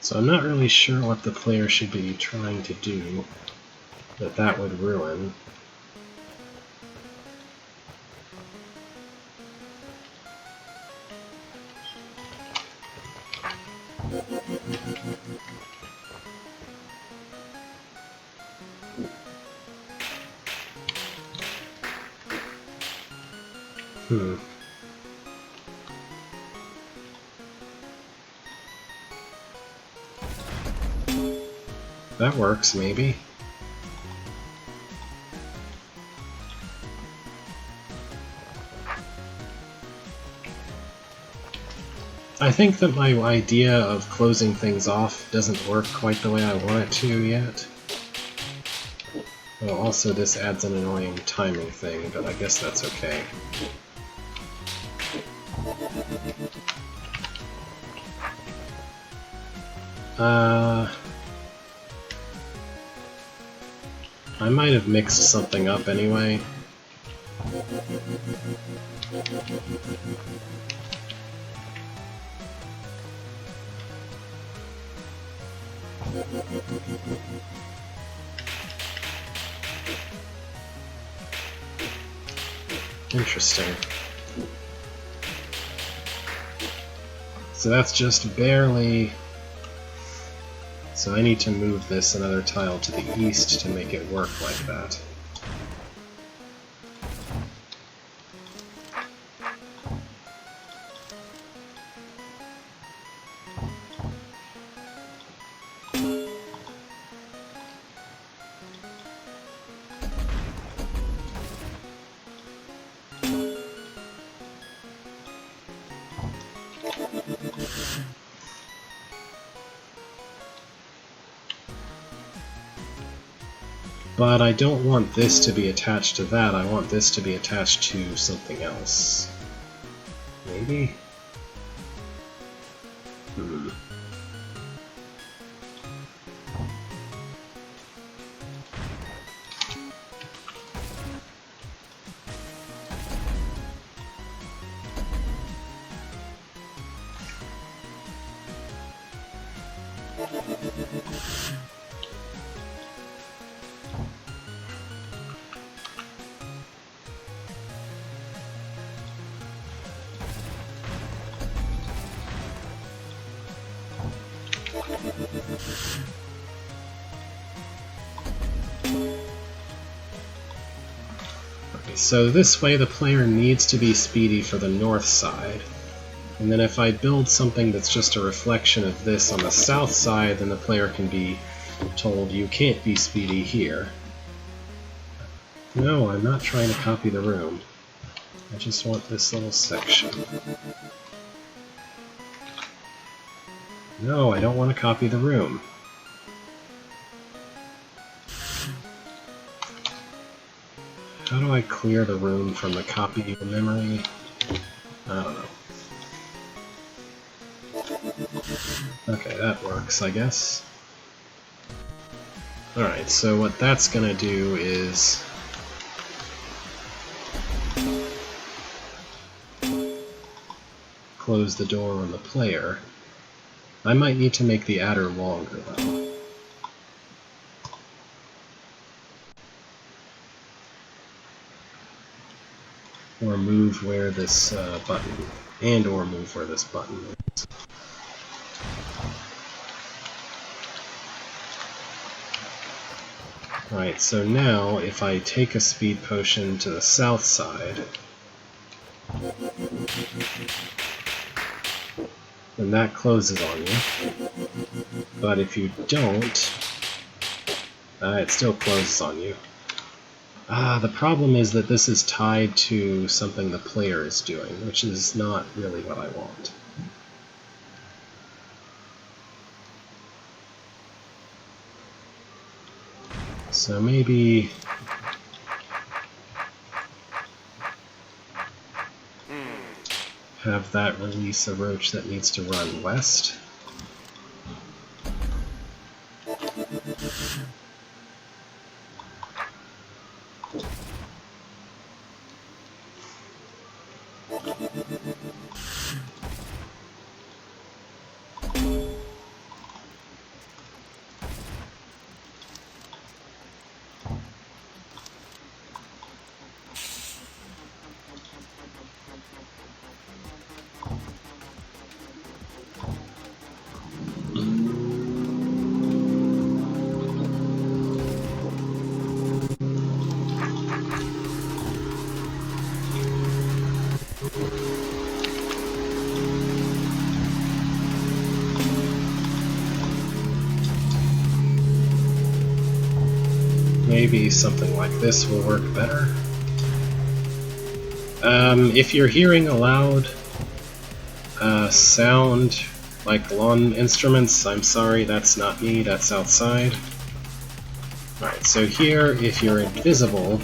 So I'm not really sure what the player should be trying to do that would ruin. That works, maybe. I think that my idea of closing things off doesn't work quite the way I want it to yet. Well, also this adds an annoying timing thing, but I guess that's okay. I might have mixed something up anyway. Interesting. So that's just barely... So I need to move this another tile to the east to make it work like that. But I don't want this to be attached to that, I want this to be attached to something else. Maybe? Okay, so this way the player needs to be speedy for the north side. And then if I build something that's just a reflection of this on the south side, then the player can be told you can't be speedy here. No, I'm not trying to copy the room. I just want this little section. No, I don't want to copy the room. How do I clear the room from the copy memory? I don't know. Okay, that works, I guess. Alright, so what that's gonna do is close the door on the player. I might need to make the adder longer, though. Or move where this button, or move where this button is. Alright, so now if I take a speed potion to the south side, then that closes on you. But if you don't, it still closes on you. The problem is that this is tied to something the player is doing, which is not really what I want. So maybe have that release a roach that needs to run west. Maybe something like this will work better. If you're hearing a loud sound like lawn instruments, I'm sorry, that's not me, that's outside. Alright, so here, if you're invisible,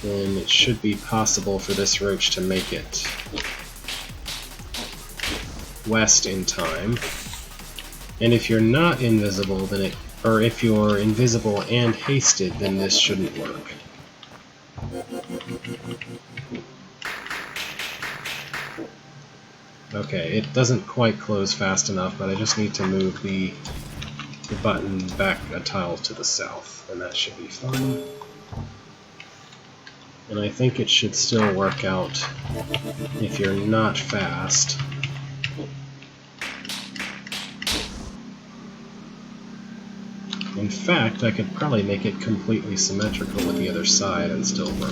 then it should be possible for this roach to make it west in time. And if you're not invisible, then it, or if you're invisible and hasted, then this shouldn't work. Okay, it doesn't quite close fast enough, but I just need to move the button back a tile to the south, and that should be fine. And I think it should still work out if you're not fast. In fact, I could probably make it completely symmetrical with the other side and still work.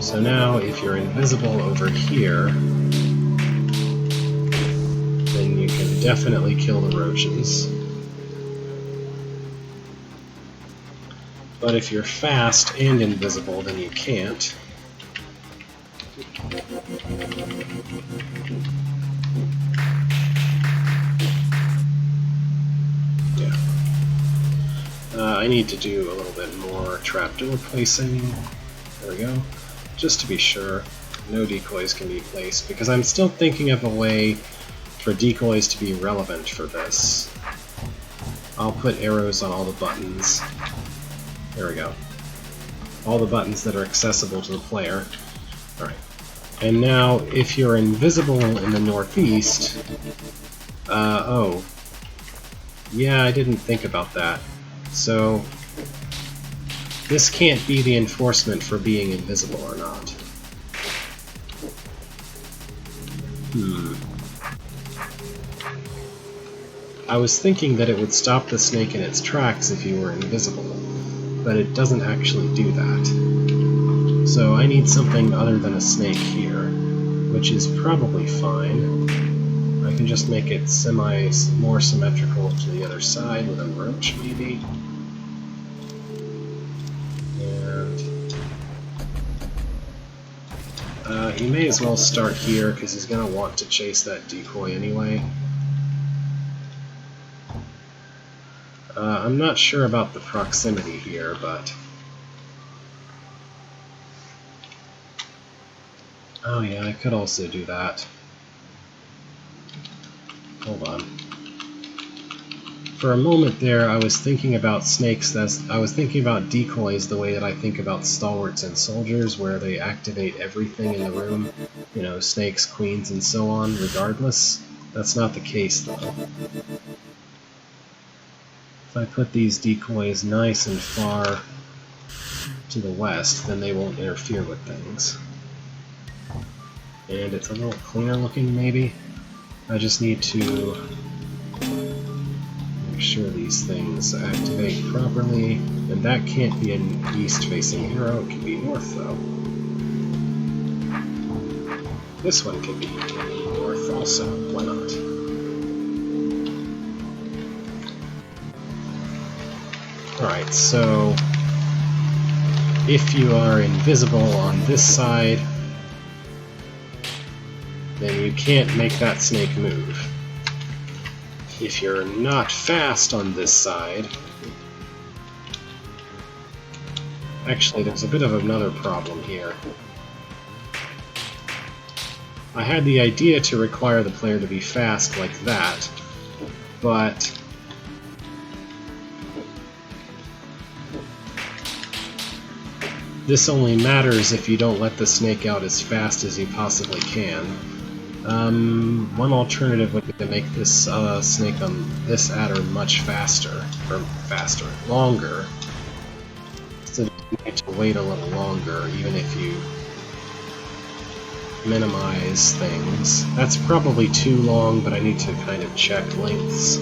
So now, if you're invisible over here, then you can definitely kill the roaches. But if you're fast and invisible, then you can't. Yeah. I need to do a little bit more trapdoor placing. There we go. Just to be sure, no decoys can be placed, because I'm still thinking of a way for decoys to be relevant for this. I'll put arrows on all the buttons. There we go. All the buttons that are accessible to the player. Alright. And now, if you're invisible in the northeast... oh. Yeah, I didn't think about that. So, this can't be the enforcement for being invisible or not. I was thinking that it would stop the snake in its tracks if you were invisible, but it doesn't actually do that. So I need something other than a snake here, which is probably fine. I can just make it more symmetrical to the other side with a roach, maybe. And he may as well start here, because he's going to want to chase that decoy anyway. I'm not sure about the proximity here, but... Oh yeah, I could also do that. Hold on. For a moment there, I was thinking about snakes I was thinking about decoys the way that I think about stalwarts and soldiers, where they activate everything in the room. You know, snakes, queens, and so on, regardless. That's not the case, though. If I put these decoys nice and far to the west, then they won't interfere with things. And it's a little cleaner looking, maybe. I just need to make sure these things activate properly. And that can't be an east-facing arrow, it can be north, though. This one can be north also, why not? Alright, so if you are invisible on this side, then you can't make that snake move. If you're not fast on this side... Actually, there's a bit of another problem here. I had the idea to require the player to be fast like that, but... this only matters if you don't let the snake out as fast as you possibly can. One alternative would be to make this snake on this adder much faster, longer. So you need to wait a little longer, even if you minimize things. That's probably too long, but I need to kind of check lengths.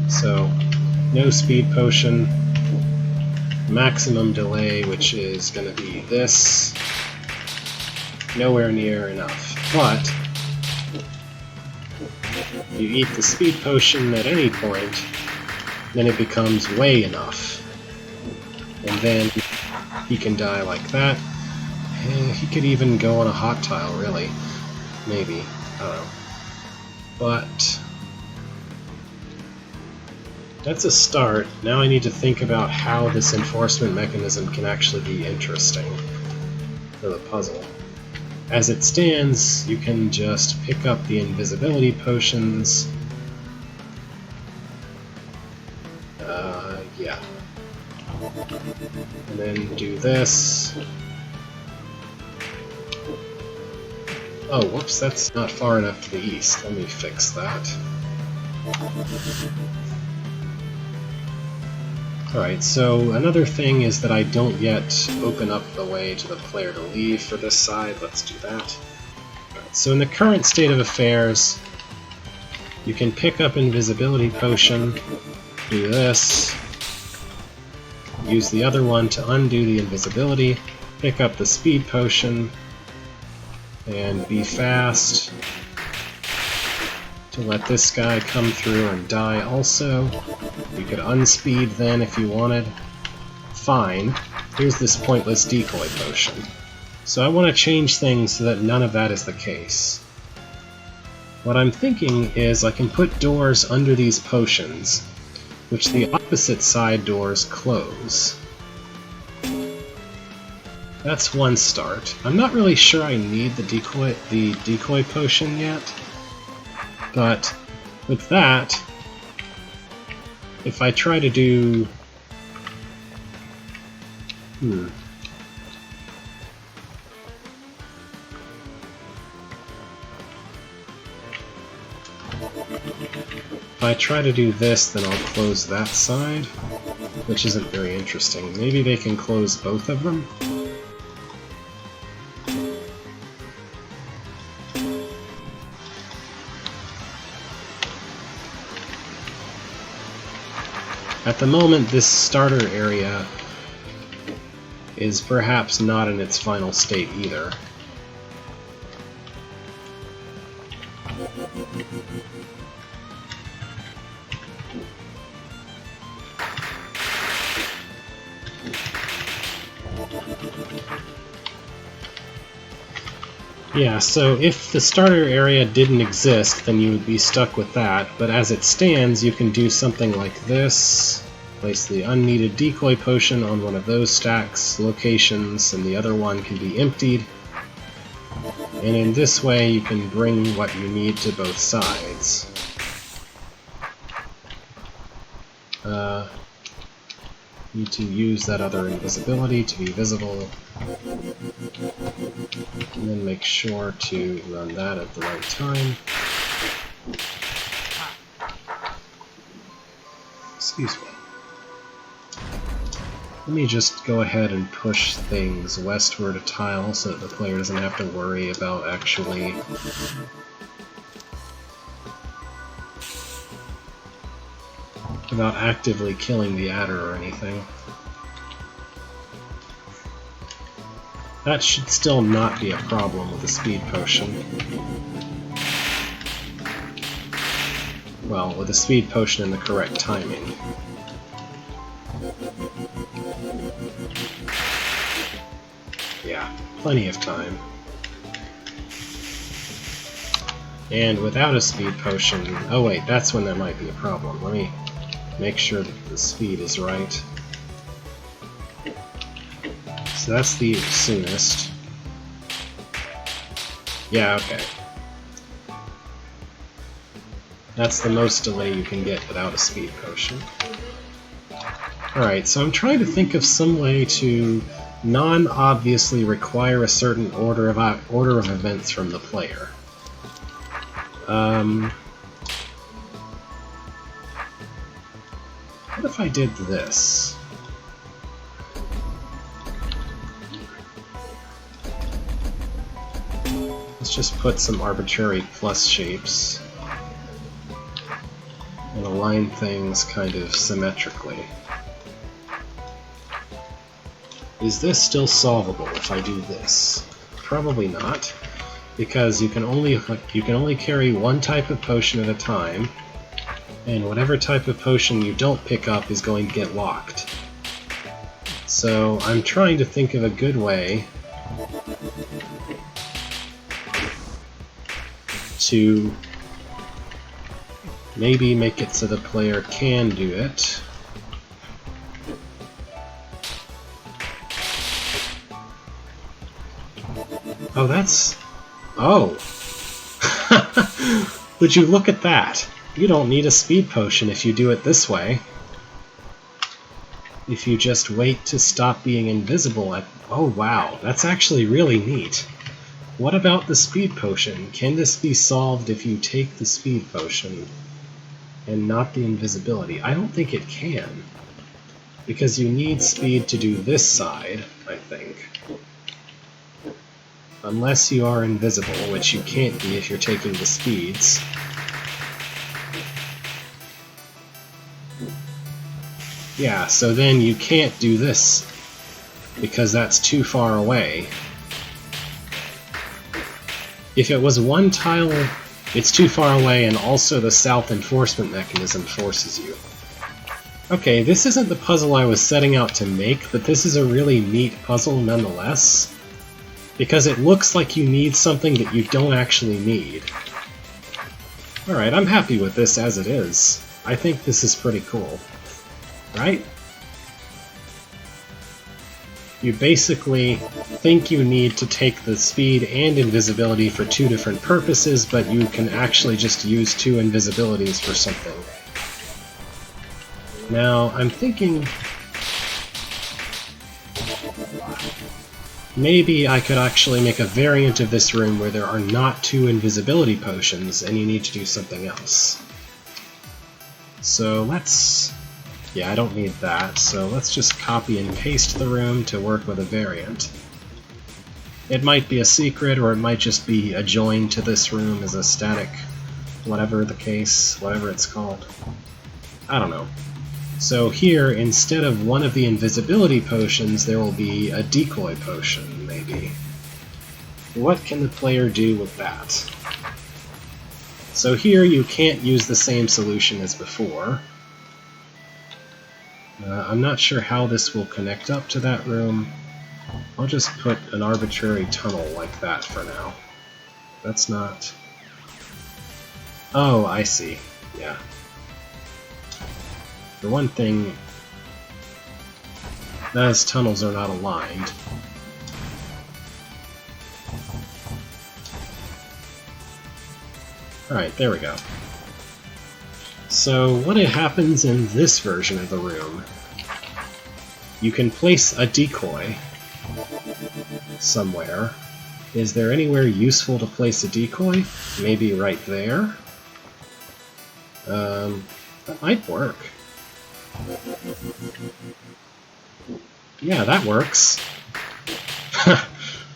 So, no speed potion. Maximum delay, which is going to be this. Nowhere near enough. But you eat the speed potion at any point, then it becomes way enough. And then he can die like that. He could even go on a hot tile, really. Maybe. I don't know. But that's a start. Now I need to think about how this enforcement mechanism can actually be interesting for the puzzle. As it stands, you can just pick up the invisibility potions. Yeah. And then do this. Oh, whoops, that's not far enough to the east. Let me fix that. Alright, so another thing is that I don't yet open up the way to the player to leave for this side. Let's do that. Alright, so in the current state of affairs, you can pick up invisibility potion, do this, use the other one to undo the invisibility, pick up the speed potion, and be fast to let this guy come through and die also. You could unspeed then if you wanted. Fine. Here's this pointless decoy potion. So I want to change things so that none of that is the case. What I'm thinking is I can put doors under these potions, which the opposite side doors close. That's one start. I'm not really sure I need the decoy potion yet. But with that, if I try to do... If I try to do this, then I'll close that side, which isn't very interesting. Maybe they can close both of them? At the moment, this starter area is perhaps not in its final state either. Yeah, so if the starter area didn't exist, then you would be stuck with that, but as it stands, you can do something like this. Place the unneeded decoy potion on one of those stacks locations, and the other one can be emptied. And in this way, you can bring what you need to both sides. Need to use that other invisibility to be visible. And then make sure to run that at the right time. Excuse me. Let me just go ahead and push things westward a tile so that the player doesn't have to worry about actually actively killing the adder or anything. That should still not be a problem with a speed potion. Well, with a speed potion in the correct timing. Yeah, plenty of time. And without a speed potion... Oh wait, that's when there might be a problem. Let me make sure that the speed is right. So that's the soonest. Yeah, okay. That's the most delay you can get without a speed potion. Alright, so I'm trying to think of some way to non-obviously require a certain order of events from the player. What if I did this? Let's just put some arbitrary plus shapes and align things kind of symmetrically. Is this still solvable if I do this? Probably not, because you can only carry one type of potion at a time, and whatever type of potion you don't pick up is going to get locked. So I'm trying to think of a good way to maybe make it so the player can do it. Oh, that's... Oh! Would you look at that? You don't need a speed potion if you do it this way. If you just wait to stop being invisible at... Oh wow, that's actually really neat. What about the speed potion? Can this be solved if you take the speed potion and not the invisibility? I don't think it can, because you need speed to do this side, I think. Unless you are invisible, which you can't be if you're taking the speeds. Yeah, so then you can't do this, because that's too far away. If it was one tile, it's too far away, and also the south enforcement mechanism forces you. Okay, this isn't the puzzle I was setting out to make, but this is a really neat puzzle nonetheless, because it looks like you need something that you don't actually need. Alright, I'm happy with this as it is. I think this is pretty cool. Right? You basically think you need to take the speed and invisibility for two different purposes, but you can actually just use two invisibilities for something. Now, I'm thinking... maybe I could actually make a variant of this room where there are not two invisibility potions, and you need to do something else. So let's... yeah, I don't need that, so let's just copy and paste the room to work with a variant. It might be a secret, or it might just be adjoined to this room as a static, whatever the case, whatever it's called. I don't know. So here, instead of one of the invisibility potions, there will be a decoy potion, maybe. What can the player do with that? So here you can't use the same solution as before. I'm not sure how this will connect up to that room. I'll just put an arbitrary tunnel like that for now. That's not... Oh, I see. Yeah. For one thing, those tunnels are not aligned. Alright, there we go. So what happens in this version of the room, you can place a decoy somewhere. Is there anywhere useful to place a decoy? Maybe right there? That might work. Yeah, that works.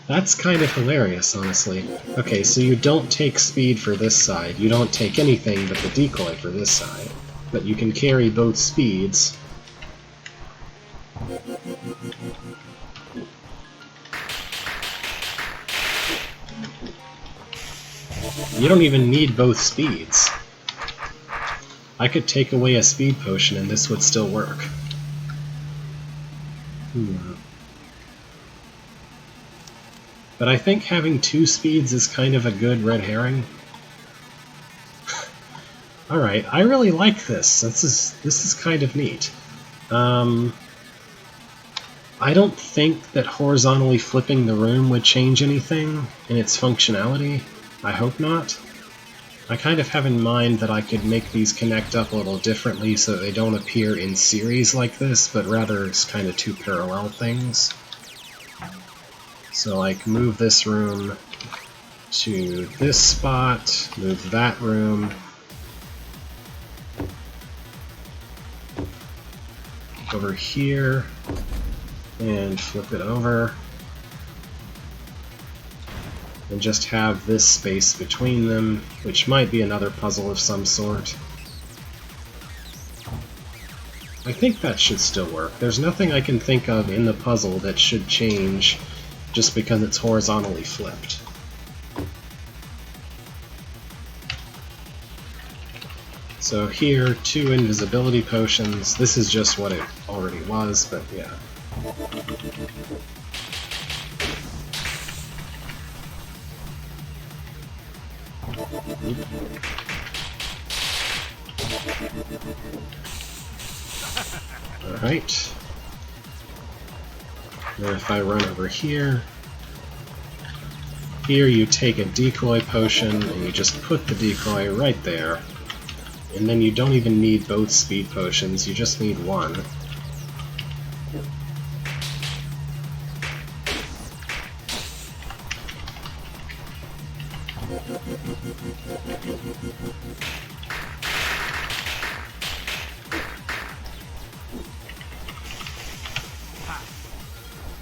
That's kind of hilarious, honestly. Okay, so you don't take speed for this side. You don't take anything but the decoy for this side. But you can carry both speeds. You don't even need both speeds. I could take away a speed potion and this would still work. But I think having two speeds is kind of a good red herring. Alright, I really like this. This is kind of neat. I don't think that horizontally flipping the room would change anything in its functionality. I hope not. I kind of have in mind that I could make these connect up a little differently so that they don't appear in series like this, but rather as kind of two parallel things. So like move this room to this spot, move that room over here, and flip it over. And just have this space between them, which might be another puzzle of some sort. I think that should still work. There's nothing I can think of in the puzzle that should change just because it's horizontally flipped. So here, 2 invisibility potions. This is just what it already was, but yeah. Alright. Now if I run over here, here you take a decoy potion and you just put the decoy right there. And then you don't even need both speed potions, you just need one.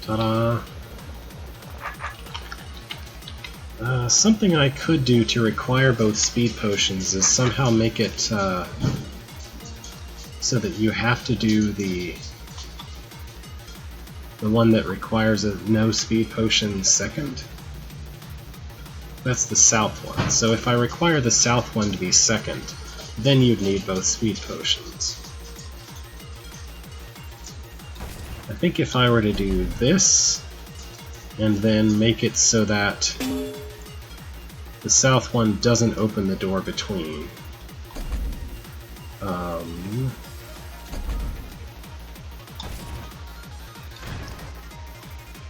Ta-da! Something I could do to require both speed potions is somehow make it so that you have to do the one that requires a no speed potion second. That's the south one. So if I require the south one to be second, then you'd need both speed potions. I think if I were to do this, and then make it so that the south one doesn't open the door between.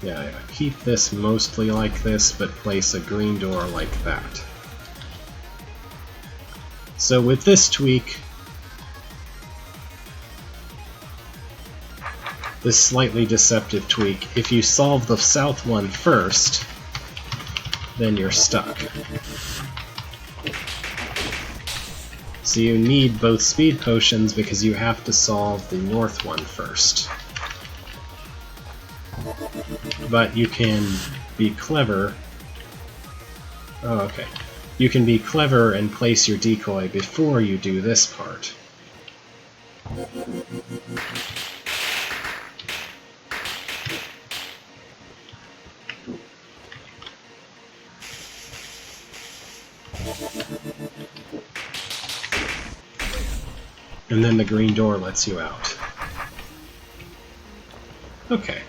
Yeah, keep this mostly like this, but place a green door like that. So with this tweak, this slightly deceptive tweak, if you solve the south one first, then you're stuck. So you need both speed potions because you have to solve the north one first. But you can be clever. Oh, okay. You can be clever and place your decoy before you do this part. And then the green door lets you out. Okay,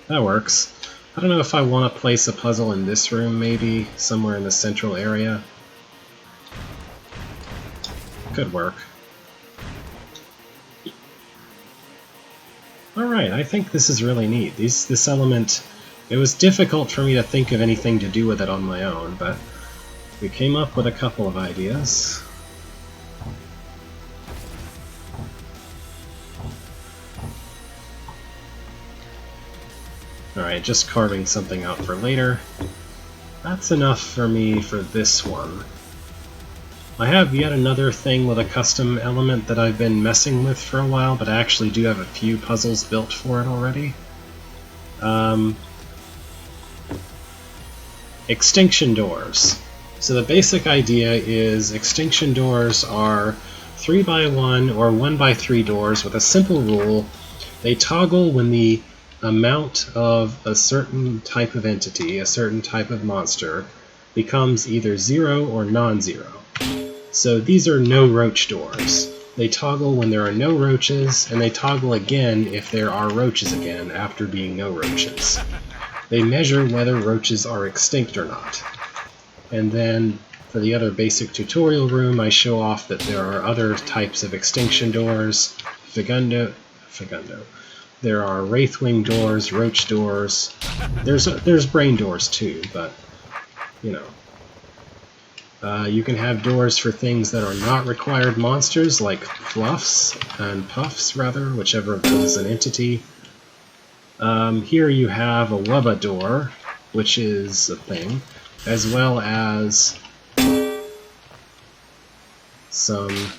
that works. I don't know if I want to place a puzzle in this room, maybe, somewhere in the central area. Could work. Alright, I think this is really neat. This element, it was difficult for me to think of anything to do with it on my own, but we came up with a couple of ideas. Alright, just carving something out for later. That's enough for me for this one. I have yet another thing with a custom element that I've been messing with for a while, but I actually do have a few puzzles built for it already. Extinction doors. So the basic idea is extinction doors are 3x1 or 1x3 doors with a simple rule. They toggle when the amount of a certain type of entity, a certain type of monster, becomes either 0 or non-zero. So these are no roach doors. They toggle when there are no roaches, and they toggle again if there are roaches again after being no roaches. They measure whether roaches are extinct or not. And then for the other basic tutorial room, I show off that there are other types of extinction doors. Fagundo. There are Wraithwing doors, roach doors. There's brain doors too, but you know. You can have doors for things that are not required monsters, like fluffs and puffs, rather, whichever of those is an entity. Here you have a Wubba door, which is a thing, as well as some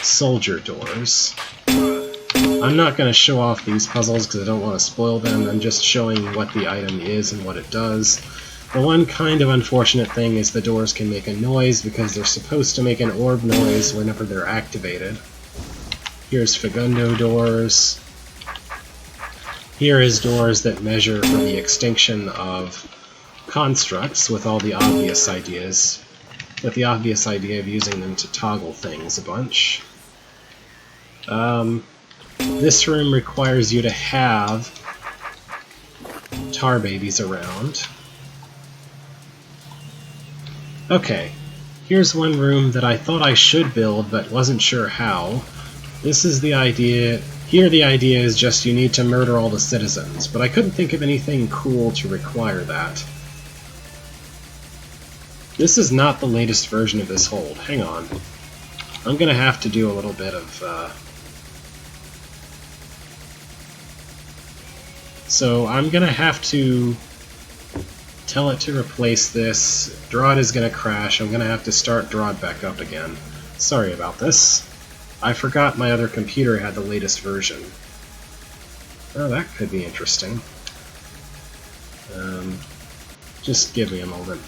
soldier doors. I'm not going to show off these puzzles because I don't want to spoil them. I'm just showing what the item is and what it does. The one kind of unfortunate thing is the doors can make a noise because they're supposed to make an orb noise whenever they're activated. Here's Fagundo doors. Here is doors that measure for the extinction of constructs with all the obvious ideas, with the obvious idea of using them to toggle things a bunch. This room requires you to have tar babies around. Okay, here's one room that I thought I should build but wasn't sure how. This is the idea. Here the idea is just you need to murder all the citizens, but I couldn't think of anything cool to require that. This is not the latest version of this hold. Hang on. I'm gonna have to do a little bit of so I'm gonna have to tell it to replace this. Drod is gonna crash. I'm gonna have to start Drod back up again. Sorry about this. I forgot my other computer had the latest version. Oh, that could be interesting. Just give me a moment.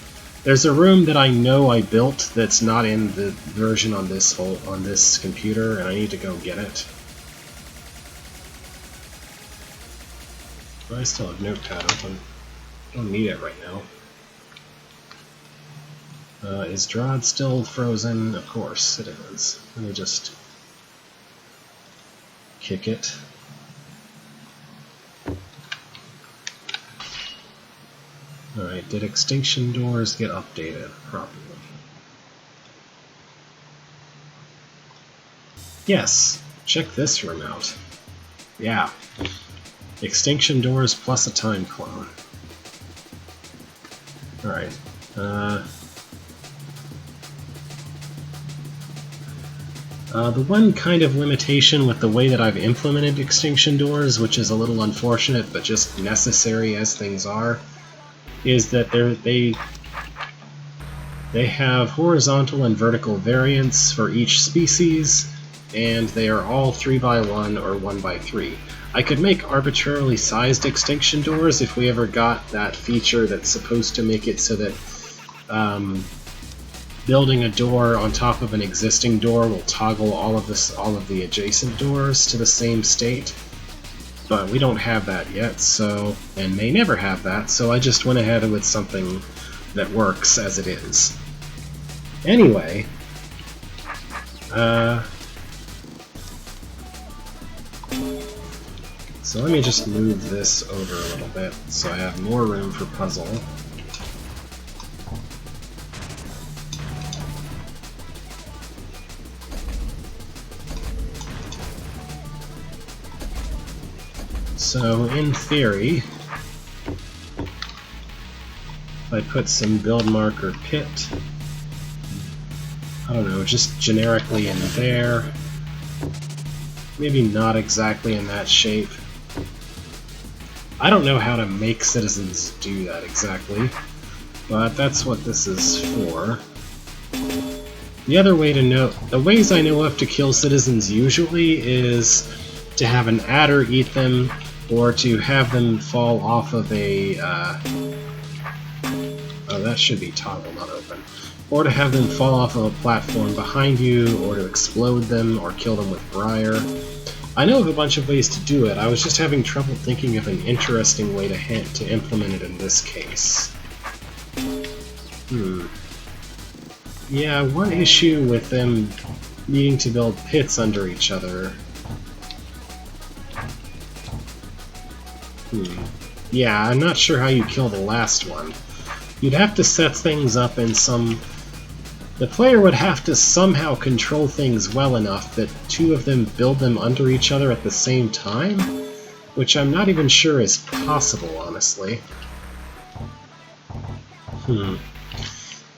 There's a room that I know I built that's not in the version on this computer, and I need to go get it. I still have Notepad open. Don't need it right now. Is Drod still frozen? Of course it is. Let me just kick it. Alright, did extinction doors get updated properly? Yes! Check this room out. Yeah. Extinction doors plus a time clone. Alright. The one kind of limitation with the way that I've implemented extinction doors, which is a little unfortunate but just necessary as things are, is that they have horizontal and vertical variants for each species, and they are all 3x1 or 1x3. I could make arbitrarily sized extinction doors if we ever got that feature that's supposed to make it so that building a door on top of an existing door will toggle all of the adjacent doors to the same state. But we don't have that yet, so, and may never have that, so I just went ahead with something that works as it is. Anyway, so let me just move this over a little bit so I have more room for puzzle. So, in theory, if I put some build marker pit, I don't know, just generically in there, maybe not exactly in that shape. I don't know how to make citizens do that exactly, but that's what this is for. The other way to know, the ways I know of to kill citizens usually is to have an adder eat them, or to have them fall off of a, oh, that should be toggle, not open. Or to have them fall off of a platform behind you, or to explode them, or kill them with Briar. I know of a bunch of ways to do it, I was just having trouble thinking of an interesting way to implement it in this case. Yeah, one issue with them needing to build pits under each other. Yeah, I'm not sure how you kill the last one. You'd have to set things up in some... The player would have to somehow control things well enough that two of them build them under each other at the same time, which I'm not even sure is possible, honestly.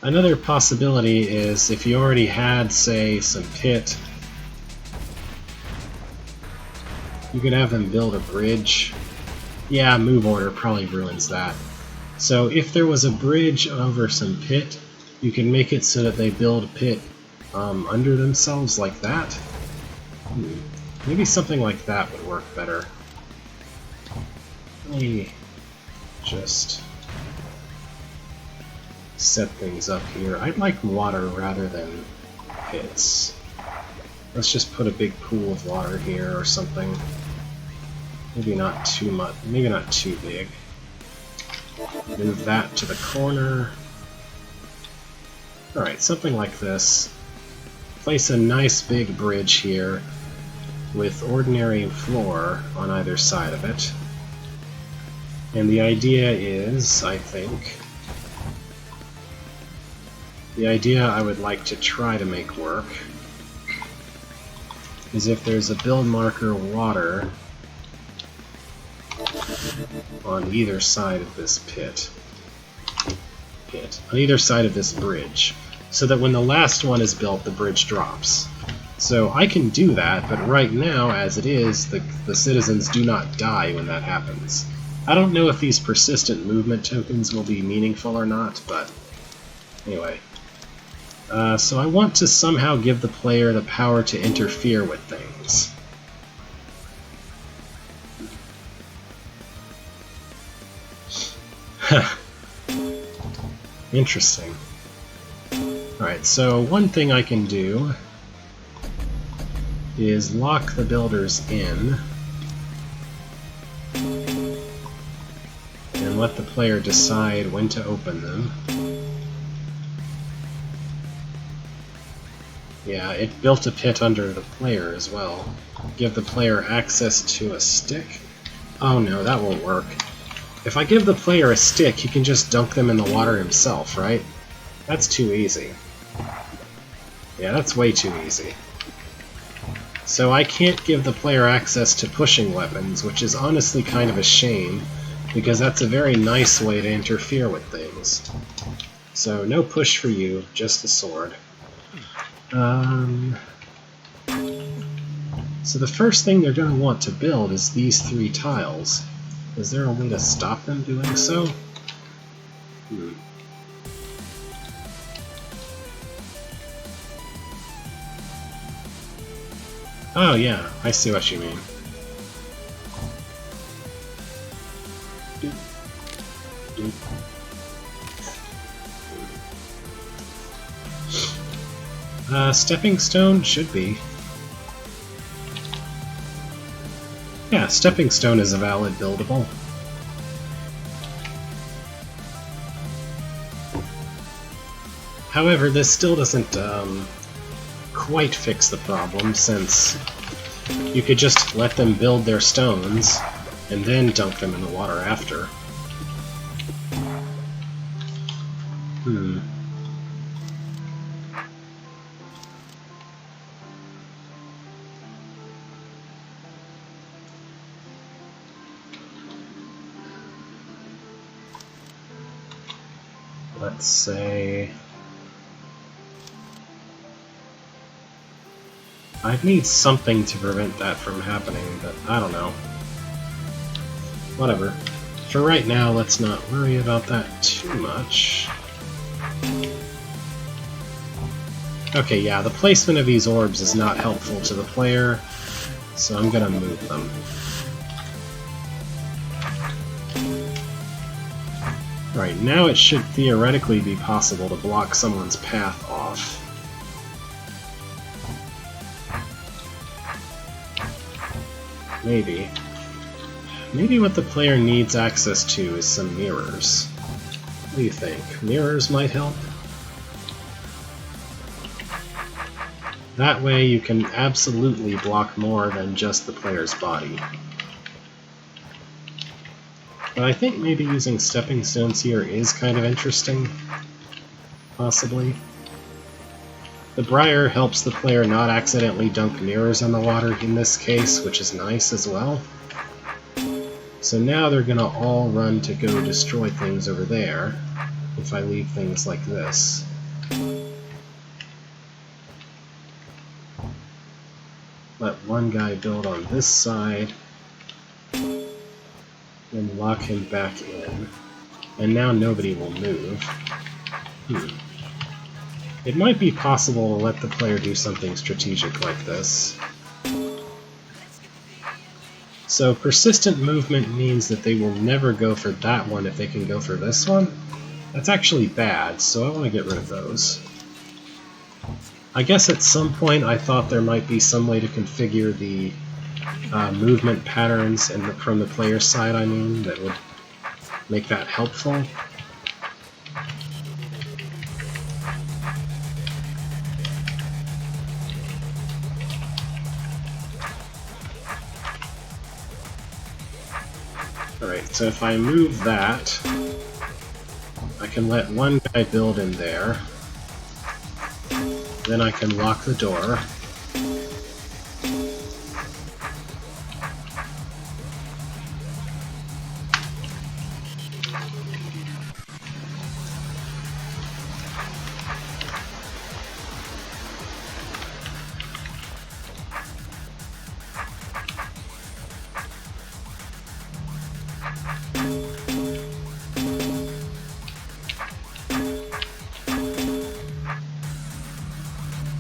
Another possibility is if you already had, say, some pit, you could have them build a bridge. Yeah, move order probably ruins that. So if there was a bridge over some pit, you can make it so that they build a pit under themselves like that. Maybe something like that would work better. Let me just set things up here. I'd like water rather than pits. Let's just put a big pool of water here or something. Maybe not too much, maybe not too big. Move that to the corner. Alright, something like this. Place a nice big bridge here with ordinary floor on either side of it. And the idea is, I think, the idea I would like to try to make work is if there's a build marker water on either side of this pit, on either side of this bridge, so that when the last one is built, the bridge drops. So I can do that, but right now, as it is, the citizens do not die when that happens. I don't know if these persistent movement tokens will be meaningful or not, but anyway. So I want to somehow give the player the power to interfere with things. Interesting. Alright, so one thing I can do is lock the builders in and let the player decide when to open them. Yeah, it built a pit under the player as well. Give the player access to a stick. Oh no, that won't work. If I give the player a stick, he can just dunk them in the water himself, right? That's too easy. Yeah, that's way too easy. So I can't give the player access to pushing weapons, which is honestly kind of a shame, because that's a very nice way to interfere with things. So no push for you, just the sword. So the first thing they're going to want to build is these 3 tiles. Is there a way to stop them doing so? Oh yeah, I see what you mean. Stepping stone should be. Yeah, stepping stone is a valid buildable. However, this still doesn't quite fix the problem, since you could just let them build their stones and then dunk them in the water after. Let's say I'd need something to prevent that from happening, but I don't know. Whatever. For right now, let's not worry about that too much. Okay, yeah, the placement of these orbs is not helpful to the player, so I'm gonna move them. Right, now it should theoretically be possible to block someone's path off. Maybe. Maybe what the player needs access to is some mirrors. What do you think? Mirrors might help? That way you can absolutely block more than just the player's body. But I think maybe using stepping stones here is kind of interesting. Possibly. The Briar helps the player not accidentally dunk mirrors in the water in this case, which is nice as well. So now they're gonna all run to go destroy things over there, if I leave things like this. Let one guy build on this side, then lock him back in, and now nobody will move. It might be possible to let the player do something strategic like this. So persistent movement means that they will never go for that one if they can go for this one. That's actually bad, so I want to get rid of those. I guess at some point I thought there might be some way to configure the movement patterns from the player's side, I mean, that would make that helpful. Alright, so if I move that, I can let one guy build in there. Then I can lock the door.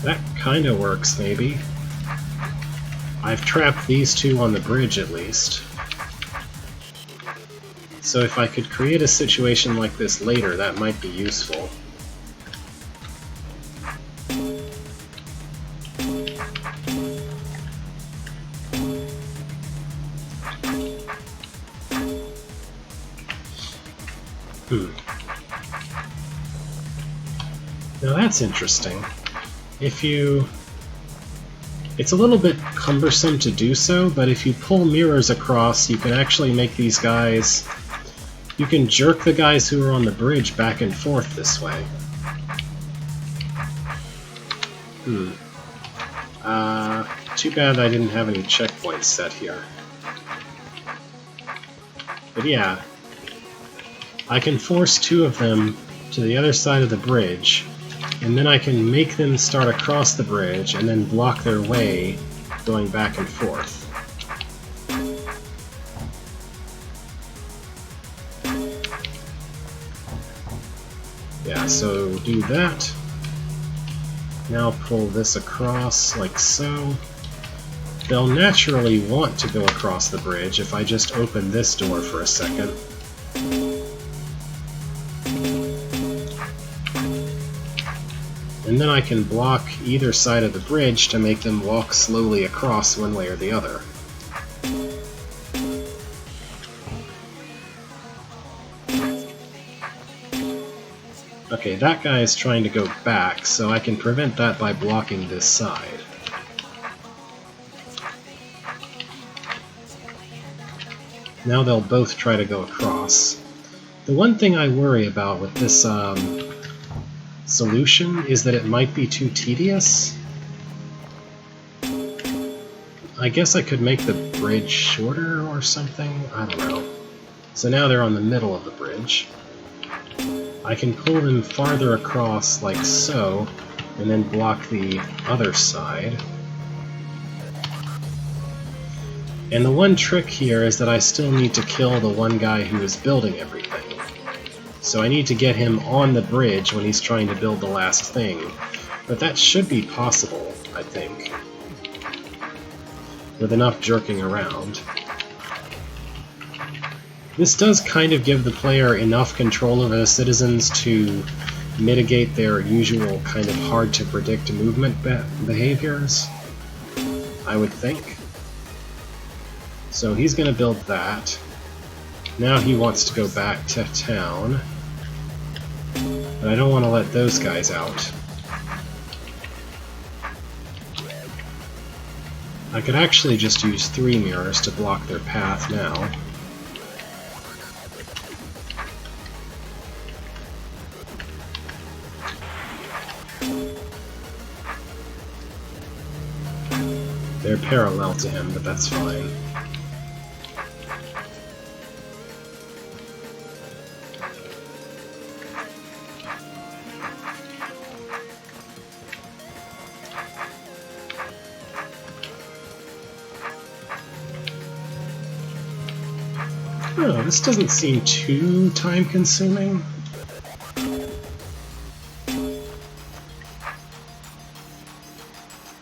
That kinda works, maybe. I've trapped these two on the bridge, at least. So if I could create a situation like this later, that might be useful. Now that's interesting. If you... It's a little bit cumbersome to do so, but if you pull mirrors across, you can actually make these guys... You can jerk the guys who are on the bridge back and forth this way. Too bad I didn't have any checkpoints set here. But yeah, I can force two of them to the other side of the bridge, and then I can make them start across the bridge and then block their way going back and forth. Yeah, so do that. Now pull this across like so. They'll naturally want to go across the bridge if I just open this door for a second. And then I can block either side of the bridge to make them walk slowly across one way or the other. Okay, that guy is trying to go back, so I can prevent that by blocking this side. Now they'll both try to go across. The one thing I worry about with this solution is that it might be too tedious. I guess I could make the bridge shorter or something? I don't know. So now they're on the middle of the bridge. I can pull them farther across like so, and then block the other side. And the one trick here is that I still need to kill the one guy who is building everything. So I need to get him on the bridge when he's trying to build the last thing. But that should be possible, I think, with enough jerking around. This does kind of give the player enough control over the citizens to mitigate their usual kind of hard-to-predict movement behaviors, I would think. So he's going to build that. Now he wants to go back to town. But I don't want to let those guys out. I could actually just use 3 mirrors to block their path now. They're parallel to him, but that's fine. Oh, this doesn't seem too time-consuming.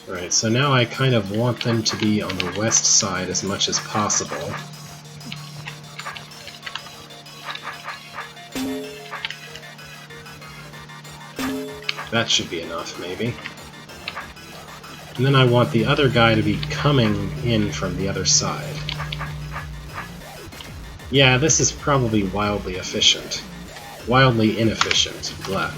Alright, so now I kind of want them to be on the west side as much as possible. That should be enough, maybe. And then I want the other guy to be coming in from the other side. Yeah, this is probably wildly efficient. Wildly inefficient. Blah.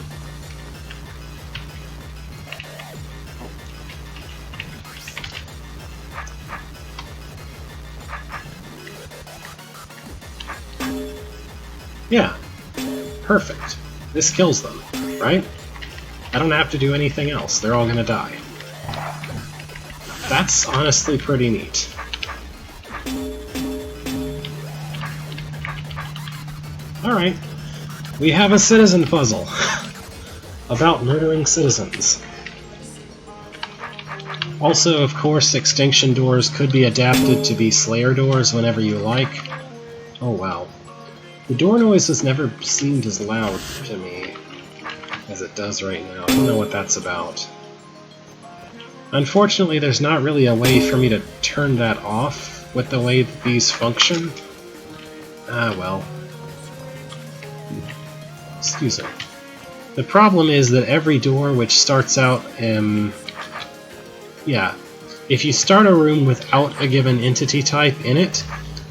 Yeah. Perfect. This kills them, right? I don't have to do anything else. They're all gonna die. That's honestly pretty neat. Alright, we have a citizen puzzle about murdering citizens. Also, of course, extinction doors could be adapted to be Slayer doors whenever you like. Oh wow. The door noise has never seemed as loud to me as it does right now. I don't know what that's about. Unfortunately, there's not really a way for me to turn that off with the way these function. Ah, well. Excuse me. The problem is that every door which starts out, yeah, if you start a room without a given entity type in it,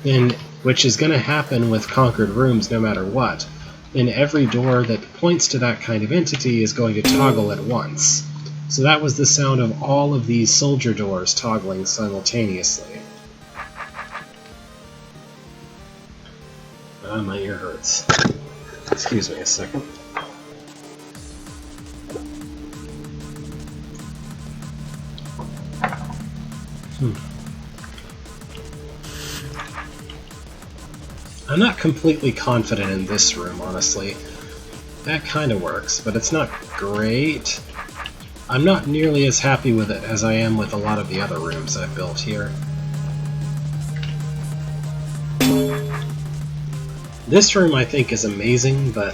then, which is going to happen with Conquered Rooms no matter what, then every door that points to that kind of entity is going to toggle at once. So that was the sound of all of these soldier doors toggling simultaneously. Ah, my ear hurts. Excuse me a second. I'm not completely confident in this room, honestly. That kind of works, but it's not great. I'm not nearly as happy with it as I am with a lot of the other rooms I've built here. This room I think is amazing, but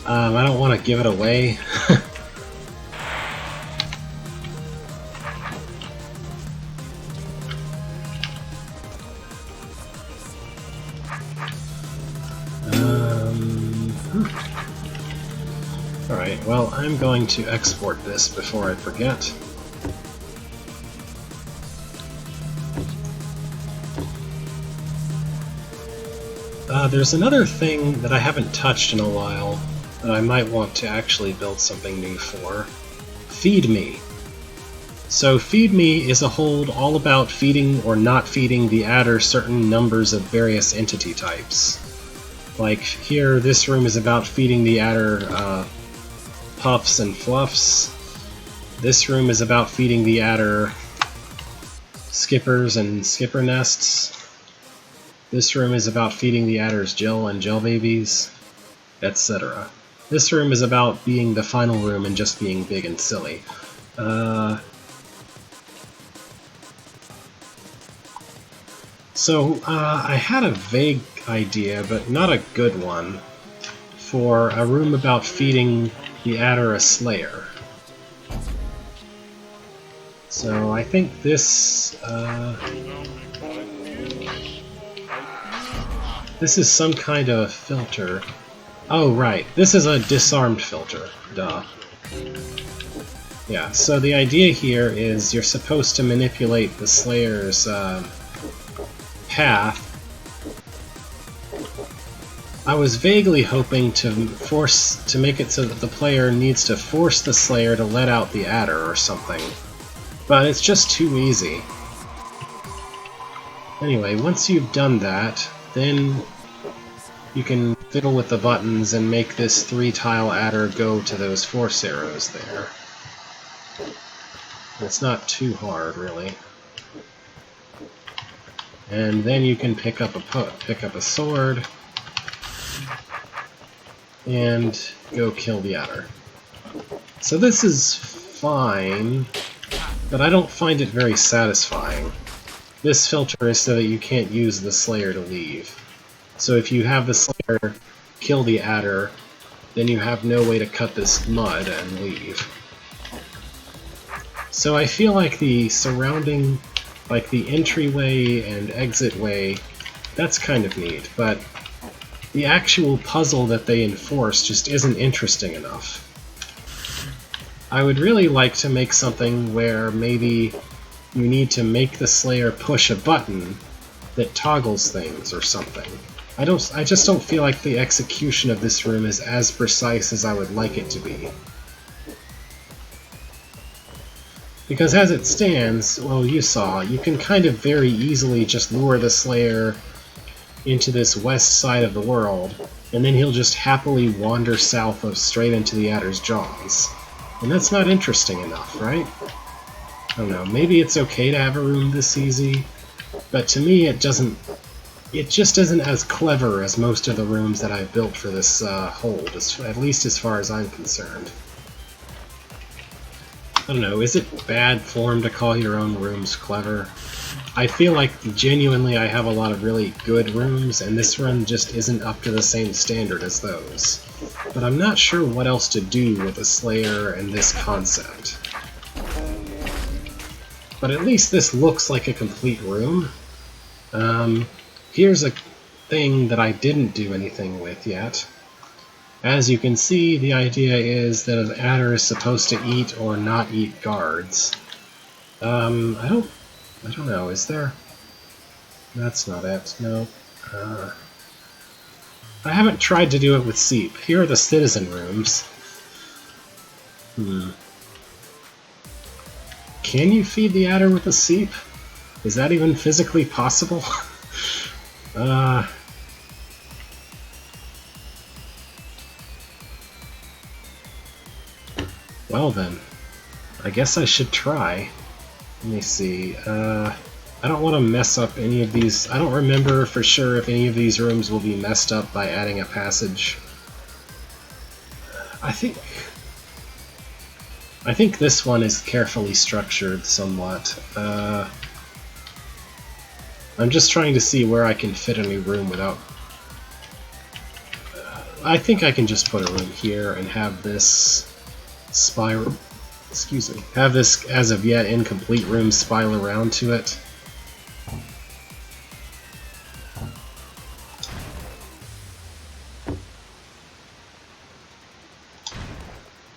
I don't want to give it away. Alright, well, I'm going to export this before I forget. There's another thing that I haven't touched in a while that I might want to actually build something new for. Feed Me. So Feed Me is a hold all about feeding or not feeding the adder certain numbers of various entity types. Like here, this room is about feeding the adder puffs and fluffs. This room is about feeding the adder skippers and skipper nests. This room is about feeding the adders gel and gel babies, etc. This room is about being the final room and just being big and silly. So I had a vague idea, but not a good one, for a room about feeding the adder a slayer. So I think this this is some kind of filter. Oh right, this is a disarmed filter. Duh. Yeah, so the idea here is you're supposed to manipulate the Slayer's path. I was vaguely hoping to make it so that the player needs to force the Slayer to let out the adder or something, but it's just too easy. Anyway, once you've done that, then you can fiddle with the buttons and make this 3-tile adder go to those force arrows there. It's not too hard, really. And then you can pick up a sword and go kill the adder. So this is fine, but I don't find it very satisfying. This filter is so that you can't use the Slayer to leave. So if you have the Slayer kill the adder, then you have no way to cut this mud and leave. So I feel like the surrounding, like the entryway and exit way, that's kind of neat, but the actual puzzle that they enforce just isn't interesting enough. I would really like to make something where maybe you need to make the Slayer push a button that toggles things or something. I just don't feel like the execution of this room is as precise as I would like it to be. Because as it stands, well, you saw, you can kind of very easily just lure the Slayer into this west side of the world, and then he'll just happily wander south of straight into the adder's jaws. And that's not interesting enough, right? I don't know, maybe it's okay to have a room this easy, but to me it just isn't as clever as most of the rooms that I've built for this hold, at least as far as I'm concerned. I don't know, is it bad form to call your own rooms clever? I feel like genuinely I have a lot of really good rooms, and this run just isn't up to the same standard as those. But I'm not sure what else to do with a Slayer and this concept. But at least this looks like a complete room. Here's a thing that I didn't do anything with yet. As you can see, the idea is that an adder is supposed to eat or not eat guards. I don't know, is there? That's not it, no. I haven't tried to do it with Seep. Here are the citizen rooms. Can you feed the adder with a Seep? Is that even physically possible? Well then, I guess I should try. Let me see, I don't want to mess up any of these. I don't remember for sure if any of these rooms will be messed up by adding a passage. I think this one is carefully structured somewhat. I'm just trying to see where I can fit a new room without... I think I can just put a room here and have this spiral... Excuse me. Have this as of yet incomplete room spiral around to it.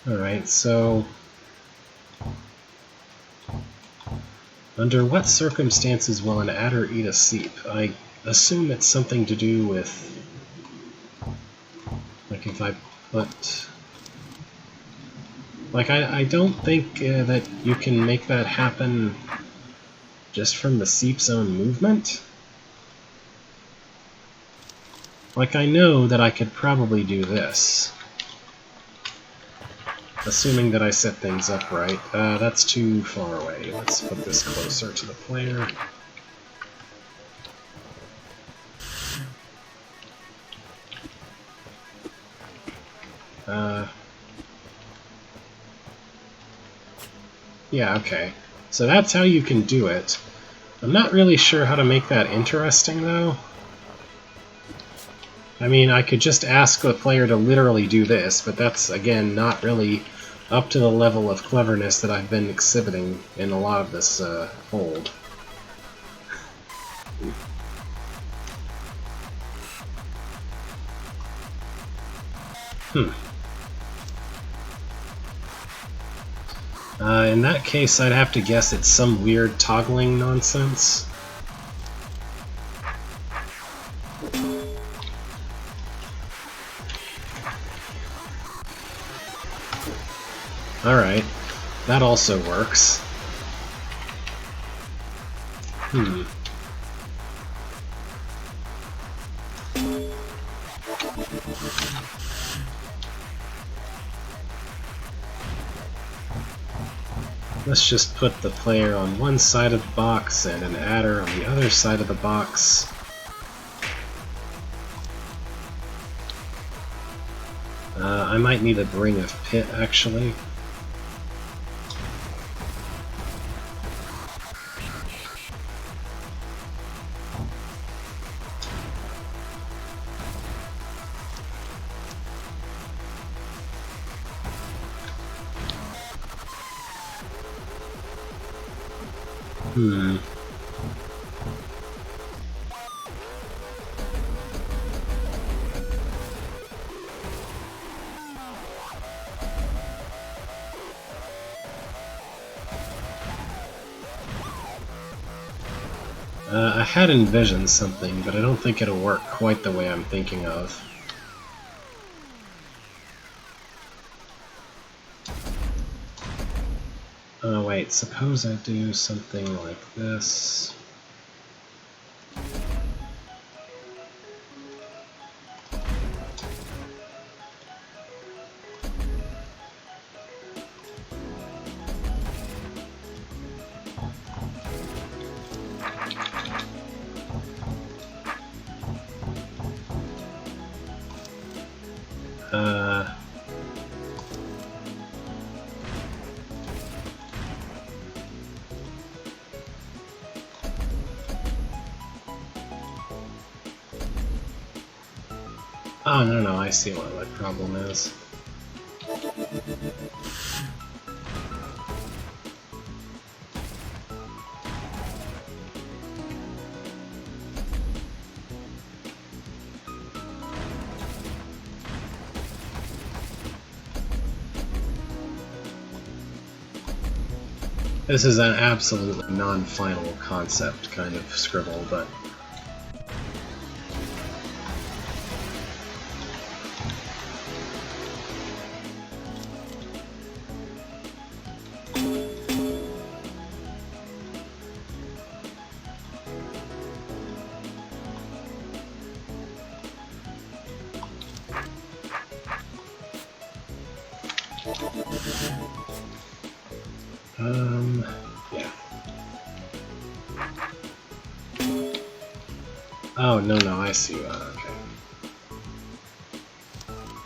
Alright, so under what circumstances will an adder eat a seep? I assume it's something to do with, like, if I put... Like, I don't think that you can make that happen just from the seep's own movement. Like, I know that I could probably do this. Assuming that I set things up right. That's too far away. Let's put this closer to the player. Yeah, okay. So that's how you can do it. I'm not really sure how to make that interesting, though. I mean, I could just ask the player to literally do this, but that's, again, not really up to the level of cleverness that I've been exhibiting in a lot of this hold. In that case, I'd have to guess it's some weird toggling nonsense. Alright, that also works. Let's just put the player on one side of the box and an adder on the other side of the box. I might need a Ring of Pit, actually. I had envisioned something, but I don't think it'll work quite the way I'm thinking of. Oh wait, suppose I do something like this. Oh, no, I see what my problem is. This is an absolutely non-final concept kind of scribble, but... yeah. Oh, no, I see. Okay.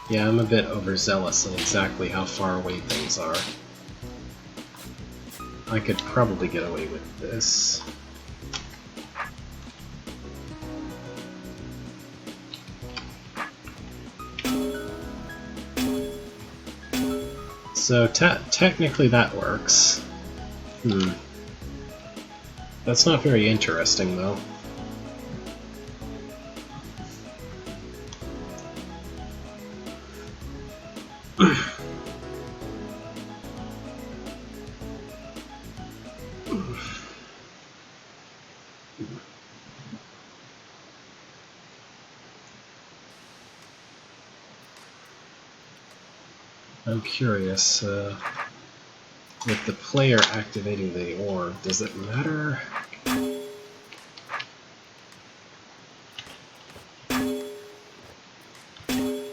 Yeah, I'm a bit overzealous in exactly how far away things are. I could probably get away with this. So technically that works. That's not very interesting, though. I'm curious, with the player activating the orb, does it matter?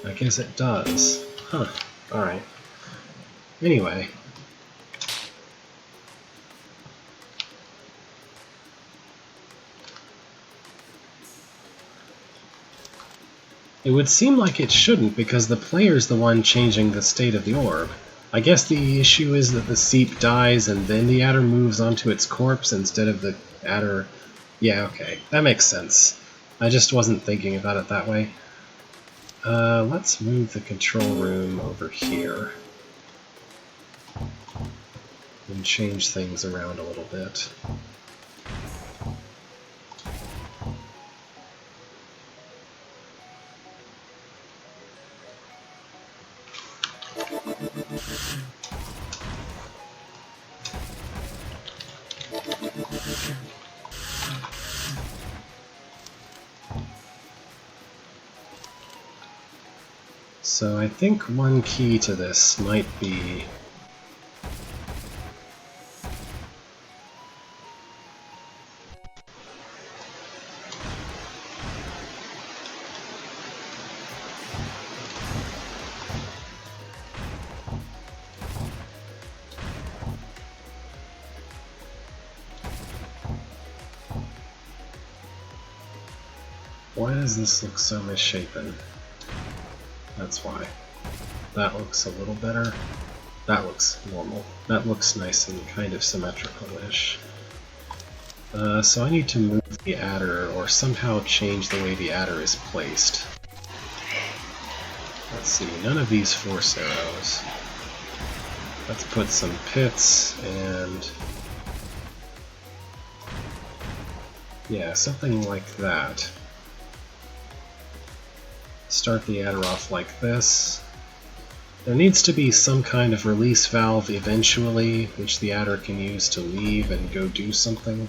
I guess it does. Huh. Alright. Anyway. It would seem like it shouldn't, because the player's the one changing the state of the orb. I guess the issue is that the seep dies and then the adder moves onto its corpse instead of the adder... Yeah, okay. That makes sense. I just wasn't thinking about it that way. Let's move the control room over here. And change things around a little bit. So I think one key to this might be why does this look so misshapen? That's why. That looks a little better. That looks normal. That looks nice and kind of symmetrical-ish. So I need to move the adder, or somehow change the way the adder is placed. Let's see, none of these force arrows. Let's put some pits, and... yeah, something like that. Start the adder off like this. There needs to be some kind of release valve eventually, which the adder can use to leave and go do something.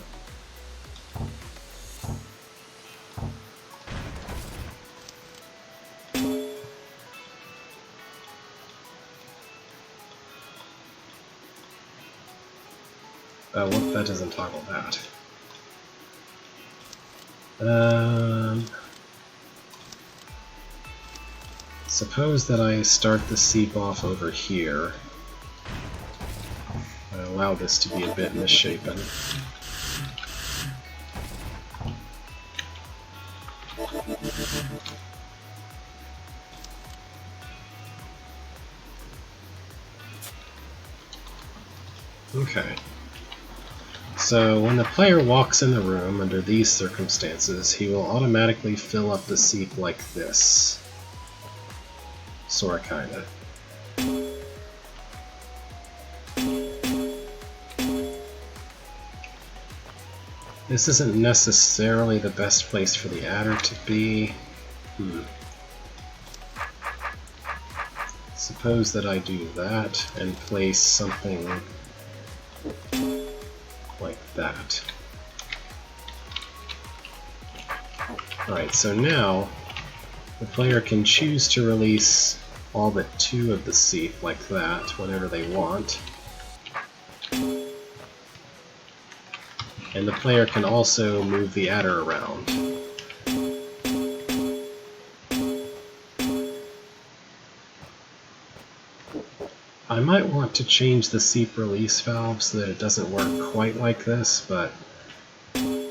Oh, well, that doesn't toggle that. Suppose that I start the seep off over here. I allow this to be a bit misshapen. Okay. So when the player walks in the room under these circumstances, he will automatically fill up the seep like this. Sorta, kinda. This isn't necessarily the best place for the adder to be. Suppose that I do that and place something like that. Alright, so now the player can choose to release all but 2 of the seep like that whenever they want. And the player can also move the adder around. I might want to change the seep release valve so that it doesn't work quite like this, but I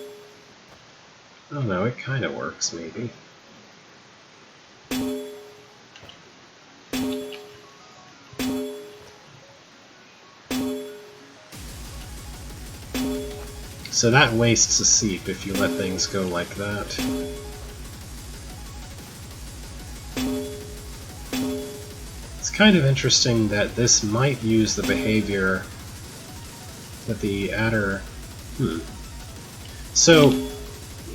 don't know, it kind of works maybe. So that wastes a seep if you let things go like that. It's kind of interesting that this might use the behavior that the adder... So,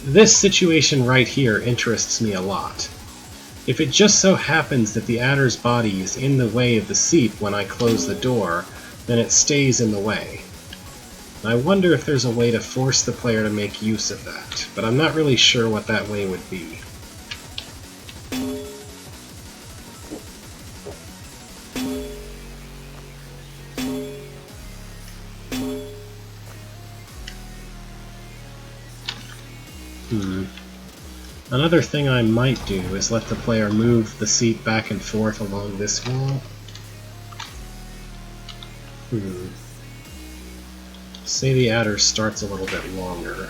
this situation right here interests me a lot. If it just so happens that the adder's body is in the way of the seep when I close the door, then it stays in the way. I wonder if there's a way to force the player to make use of that, but I'm not really sure what that way would be. Another thing I might do is let the player move the seat back and forth along this wall. Say the adder starts a little bit longer.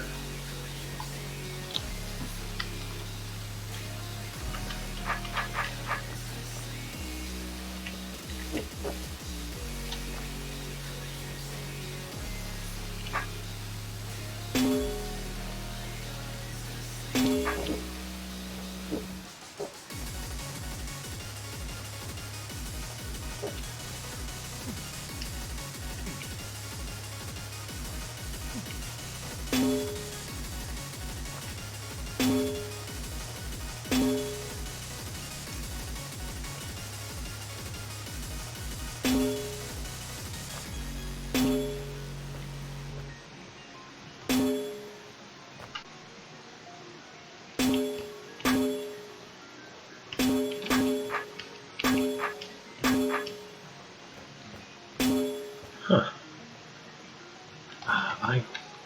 I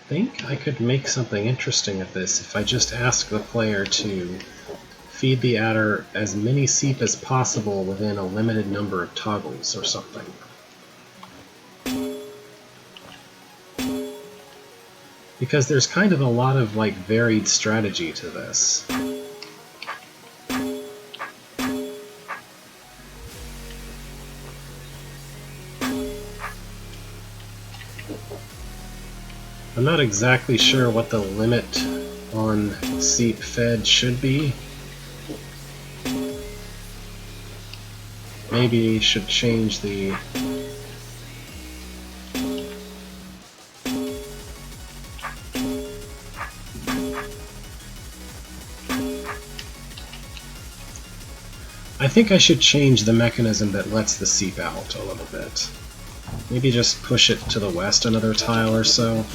think I could make something interesting of this if I just ask the player to feed the adder as many seep as possible within a limited number of toggles or something. Because there's kind of a lot of varied strategy to this. I'm not exactly sure what the limit on seep fed should be. Maybe should change the... I think I should change the mechanism that lets the seep out a little bit. Maybe just push it to the west another tile or so.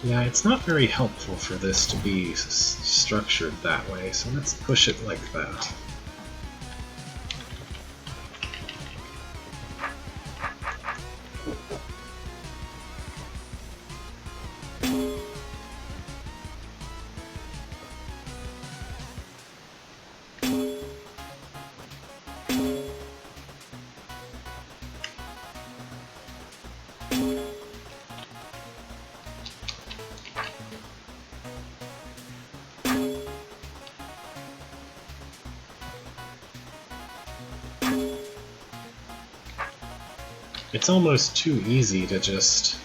Yeah, it's not very helpful for this to be structured that way, so let's push it like that. It's almost too easy to just...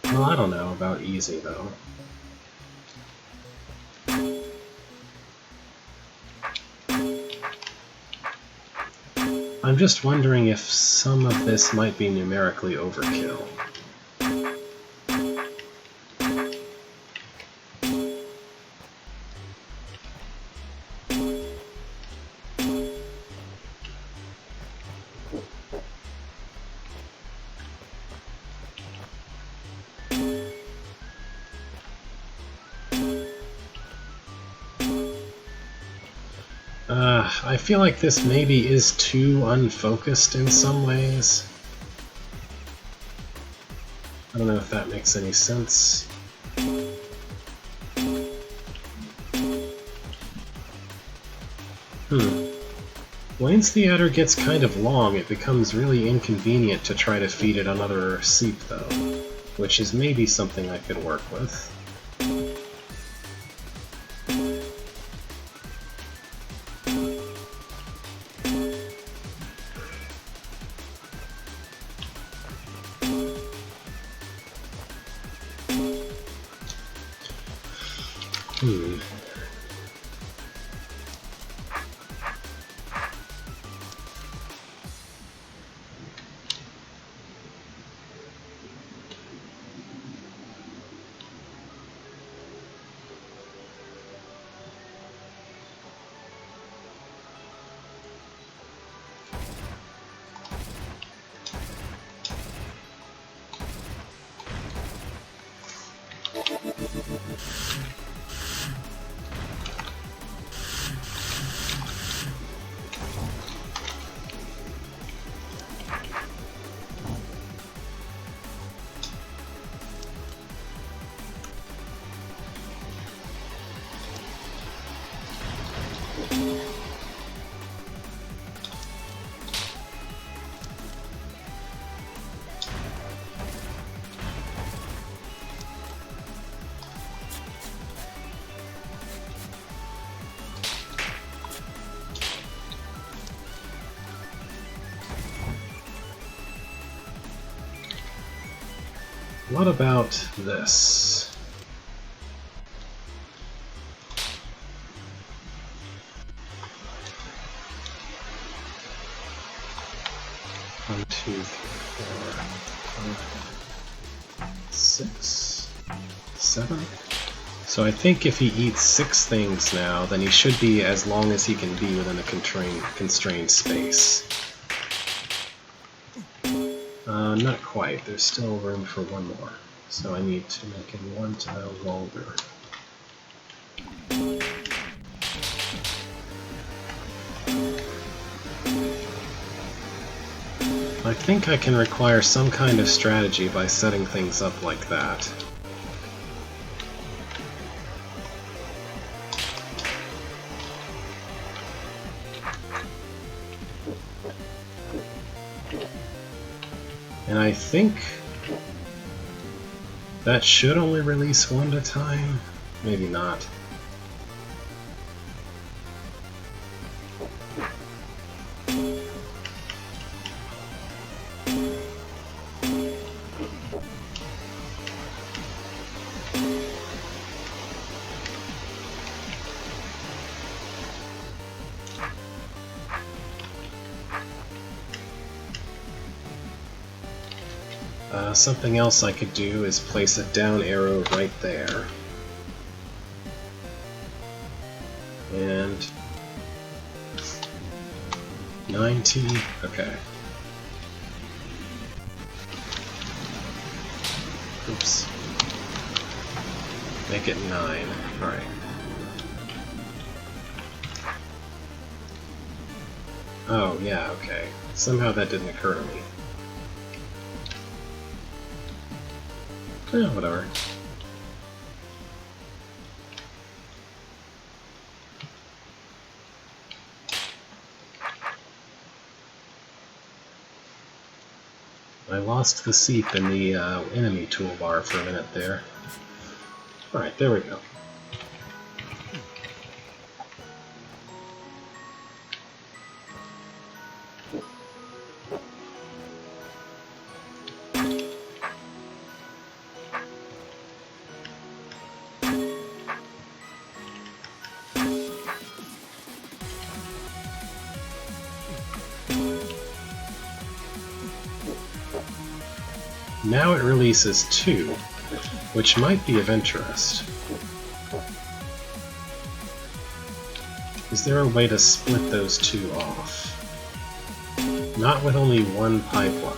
Well, I don't know about easy, though. I'm just wondering if some of this might be numerically overkill. I feel like this maybe is too unfocused in some ways. I don't know if that makes any sense. Once the adder gets kind of long, it becomes really inconvenient to try to feed it another seep, though. which is maybe something I could work with. What about this? One, two, three, four, five, 6, 7. So I think if he eats 6 things now, then he should be as long as he can be within a constrained space. Not quite. There's still room for one more. So I need to make him 1 tile longer. I think I can require some kind of strategy by setting things up like that. And I think that should only release 1 at a time. Maybe not. Something else I could do is place a down arrow right there. And 90, okay. Oops. Make it 9, alright. Oh, yeah, okay. Somehow that didn't occur to me. Whatever. I lost the seep in the enemy toolbar for a minute there. Alright, there we go. Now it releases 2, which might be of interest. Is there a way to split those 2 off? Not with only 1 pipeline.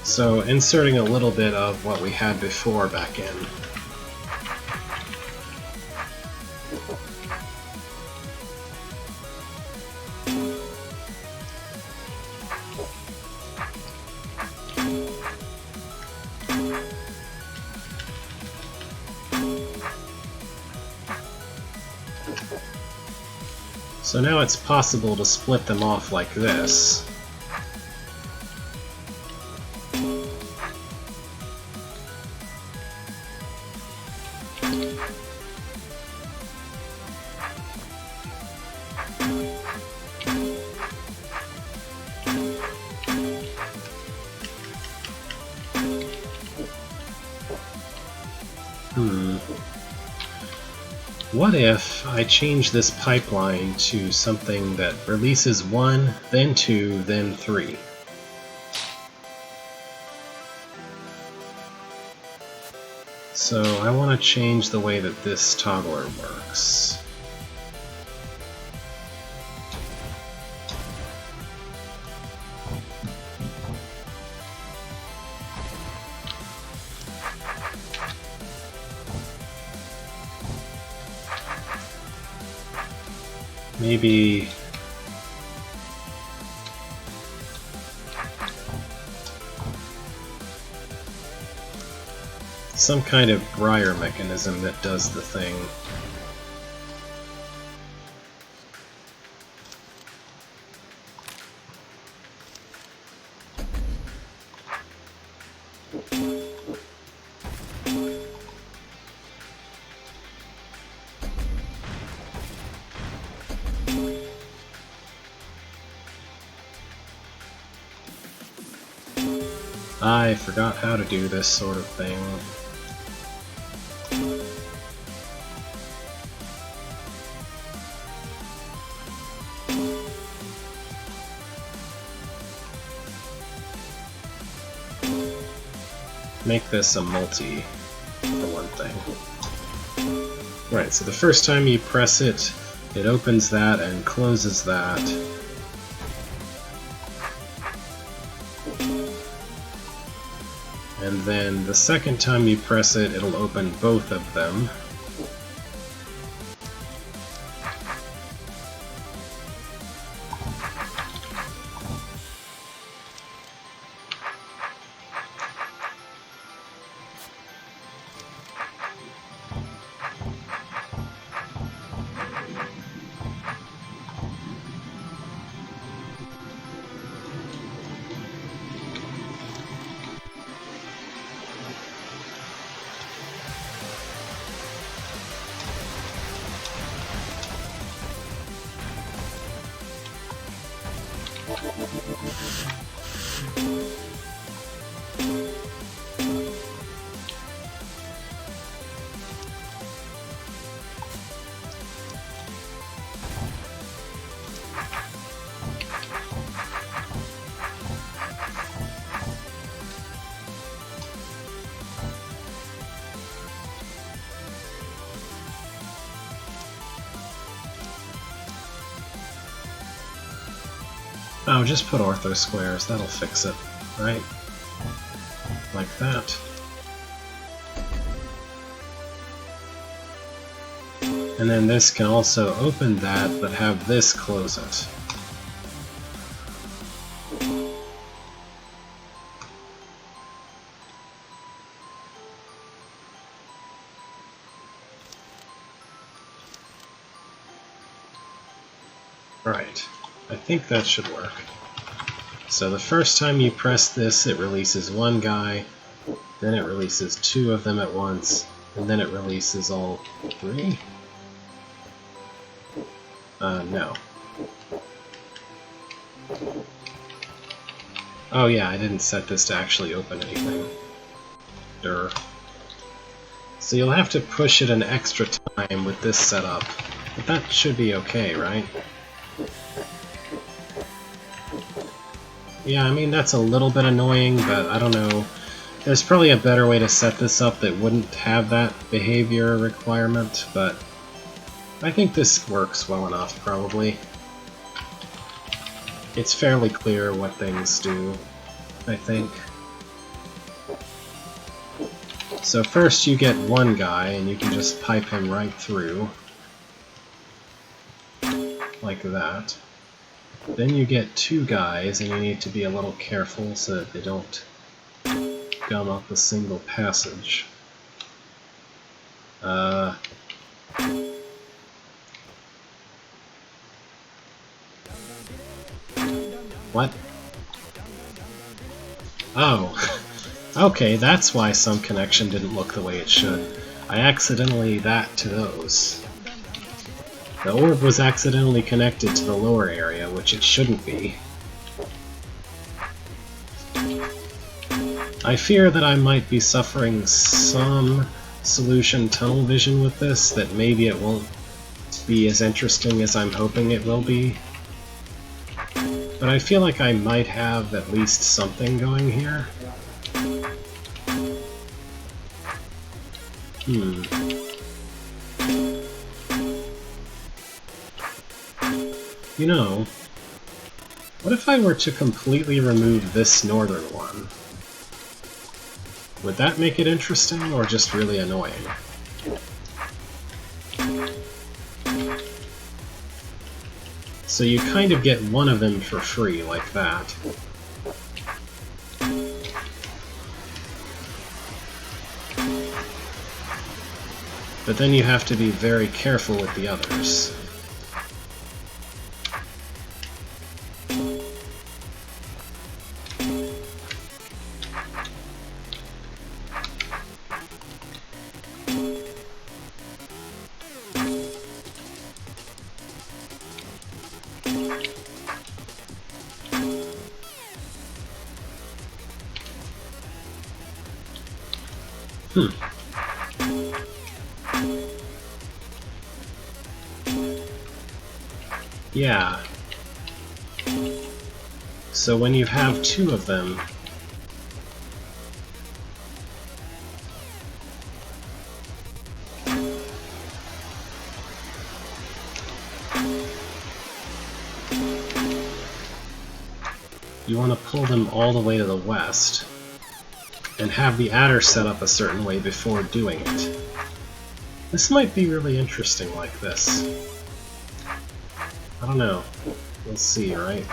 So inserting a little bit of what we had before back in. So now it's possible to split them off like this. What if I change this pipeline to something that releases 1, then 2, then 3? So I want to change the way that this toggler works. Maybe some kind of Briar mechanism that does the thing. I forgot how to do this sort of thing. Make this a multi, for one thing. Right, so the first time you press it, it opens that and closes that. And then the second time you press it, it'll open both of them. Oh, just put ortho squares, that'll fix it, right? Like that. And then this can also open that, but have this close it. Right. I think that should work. So the first time you press this, it releases one guy, then it releases 2 of them at once, and then it releases all 3? No. Oh yeah, I didn't set this to actually open anything. Durr. So you'll have to push it an extra time with this setup, but that should be okay, right? Yeah, I mean, that's a little bit annoying, but I don't know. There's probably a better way to set this up that wouldn't have that behavior requirement, but I think this works well enough, probably. It's fairly clear what things do, I think. So first you get one guy, and you can just pipe him right through. Like that. Then you get two guys, and you need to be a little careful so that they don't gum up a single passage. What? Oh, okay, that's why some connection didn't look the way it should. I accidentally that to those. The orb was accidentally connected to the lower area, which it shouldn't be. I fear that I might be suffering some solution tunnel vision with this, that maybe it won't be as interesting as I'm hoping it will be. But I feel like I might have at least something going here. You know, what if I were to completely remove this northern one? Would that make it interesting, or just really annoying? So you kind of get one of them for free, like that. But then you have to be very careful with the others. Yeah. So when you have two of them, you want to pull them all the way to the west, and have the adder set up a certain way before doing it. This might be really interesting like this. I don't know. We'll see, right?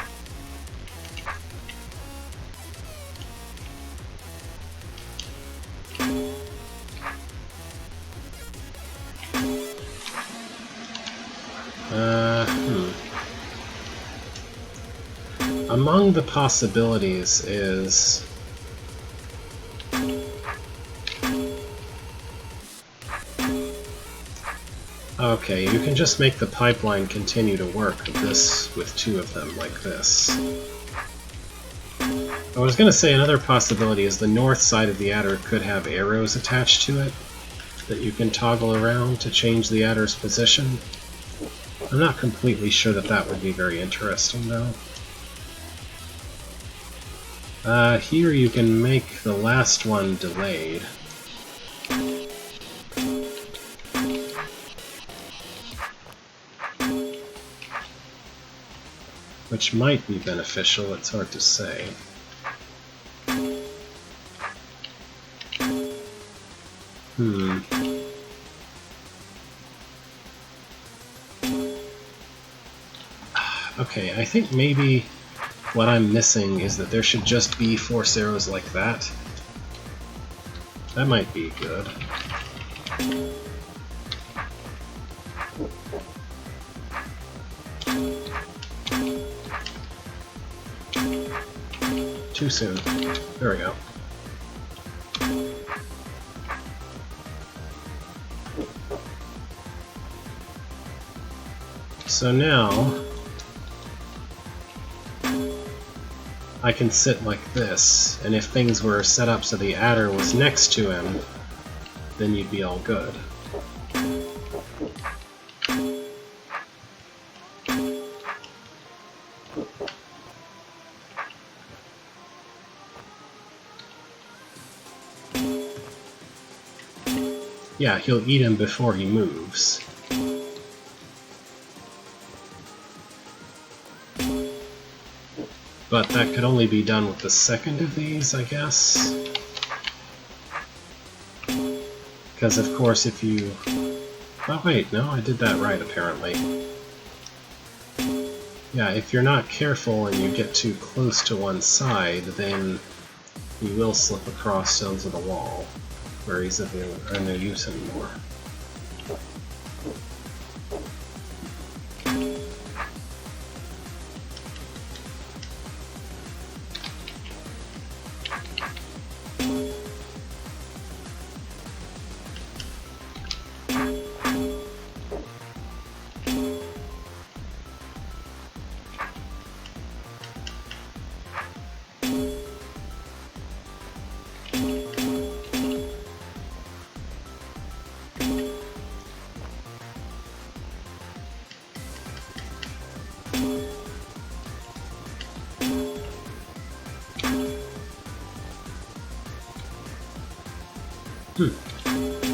Among the possibilities is... Okay, you can just make the pipeline continue to work with two of them, like this. I was going to say another possibility is the north side of the adder could have arrows attached to it that you can toggle around to change the adder's position. I'm not completely sure that that would be very interesting, though. Here you can make the last one delayed. Which might be beneficial, it's hard to say. Okay, I think maybe what I'm missing is that there should just be force arrows like that. That might be good. Too soon. There we go. So now I can sit like this, and if things were set up so the adder was next to him, then you'd be all good. Yeah, he'll eat him before he moves. But that could only be done with the second of these, I guess. Because of course if you... Oh wait, no, I did that right apparently. Yeah, if you're not careful and you get too close to one side, then you will slip across onto the wall, where he's of no use anymore.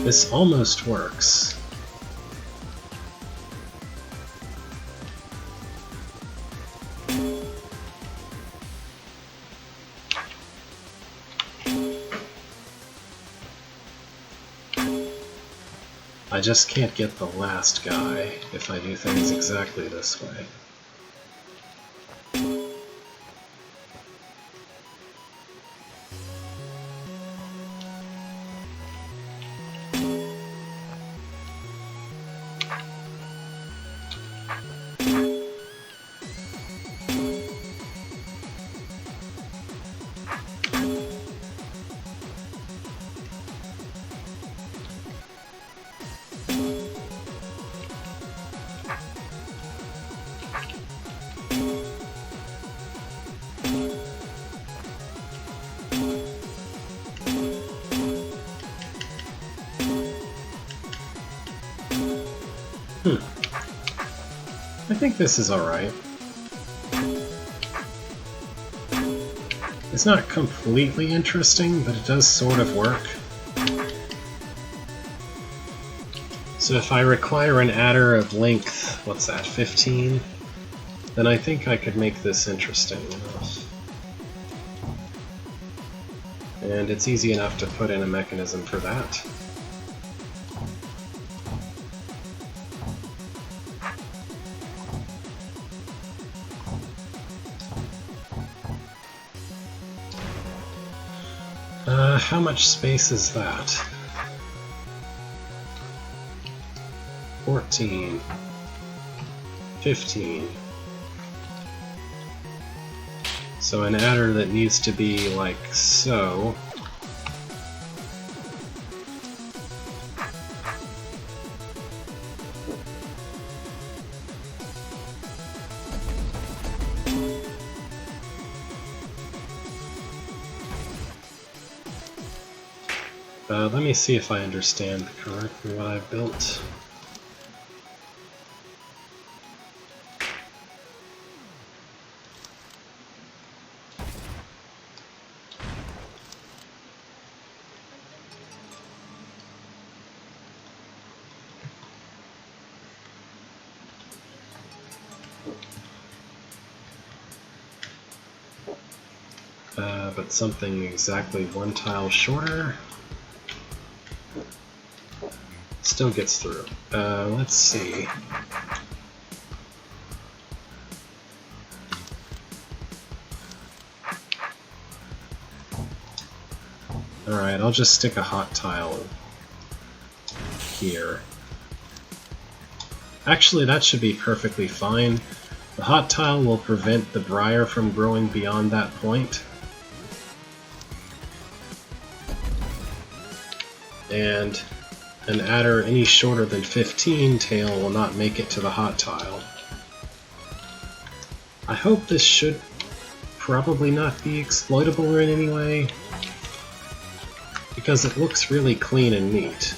This almost works. I just can't get the last guy if I do things exactly this way. I think this is alright. It's not completely interesting, but it does sort of work. So if I require an adder of length, what's that, 15? Then I think I could make this interesting enough. And it's easy enough to put in a mechanism for that. How much space is that? 14. 15. So an adder that needs to be like so. Let me see if I understand correctly what I've built. But something exactly one tile shorter. Still gets through. Let's see. Alright, I'll just stick a hot tile here. Actually, that should be perfectly fine. The hot tile will prevent the briar from growing beyond that point. And an adder any shorter than 15 tail will not make it to the hot tile. I hope this should probably not be exploitable in any way, because it looks really clean and neat.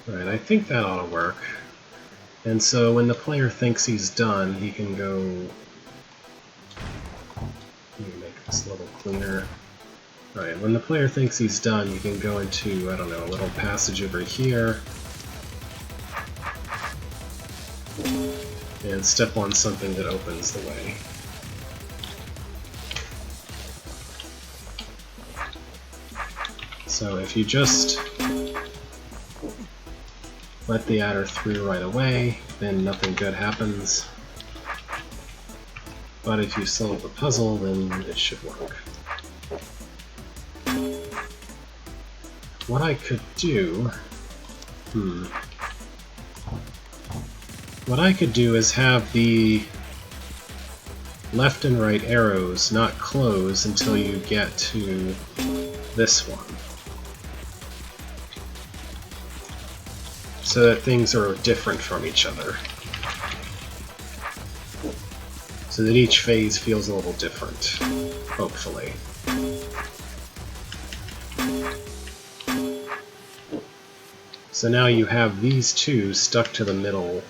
Alright, I think that ought to work. And so when the player thinks he's done, he can go... Let me make this a little cleaner. Alright, when the player thinks he's done, you can go into, I don't know, a little passage over here, and step on something that opens the way. So if you just let the adder through right away, then nothing good happens. But if you solve the puzzle, then it should work. What I could do... What I could do is have the left and right arrows not close until you get to this one. So that things are different from each other. So that each phase feels a little different, hopefully. So now you have these two stuck to the middle.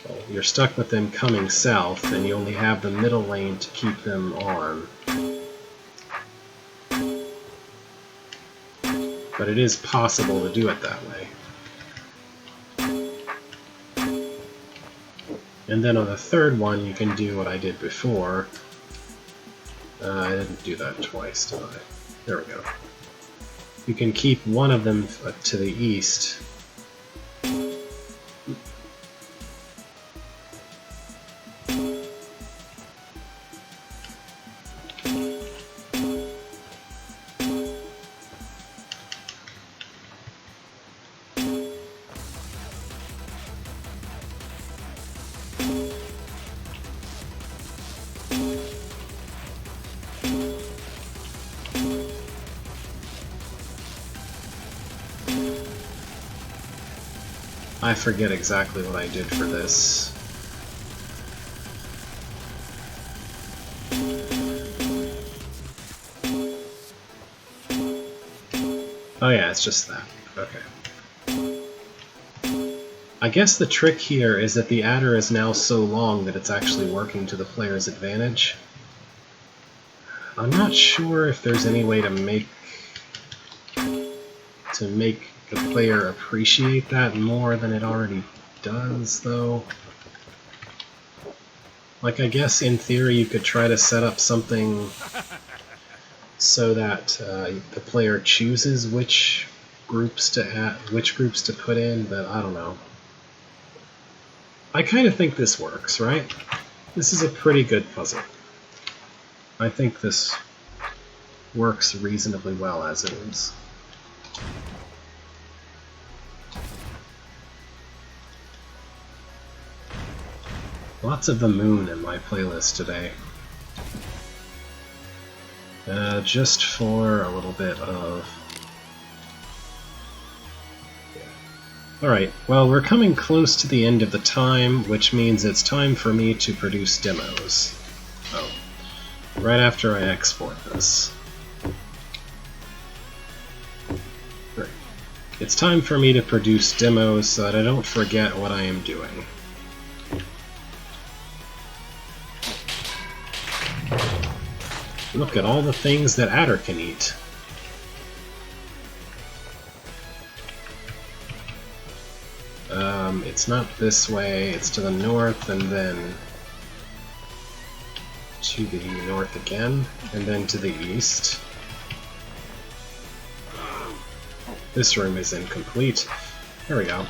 Well, you're stuck with them coming south, and you only have the middle lane to keep them on. But it is possible to do it that way. And then on the third one, you can do what I did before. I didn't do that twice, did I? There we go. You can keep one of them to the east. I forget exactly what I did for this. Oh yeah, it's just that. Okay. I guess the trick here is that the adder is now so long that it's actually working to the player's advantage. I'm not sure if there's any way to make the player appreciate that more than it already does, though. Like, I guess in theory you could try to set up something so that the player chooses which groups to put in, but I don't know. I kind of think this works, right? This is a pretty good puzzle. I think this works reasonably well as it is. Lots of the moon in my playlist today. Just for a little bit of... Yeah. Alright, well, we're coming close to the end of the time, which means it's time for me to produce demos. Oh, right after I export this. Great. It's time for me to produce demos so that I don't forget what I am doing. Look at all the things that adder can eat. It's not this way, it's to the north, and then to the north again, and then to the east. This room is incomplete. There we go.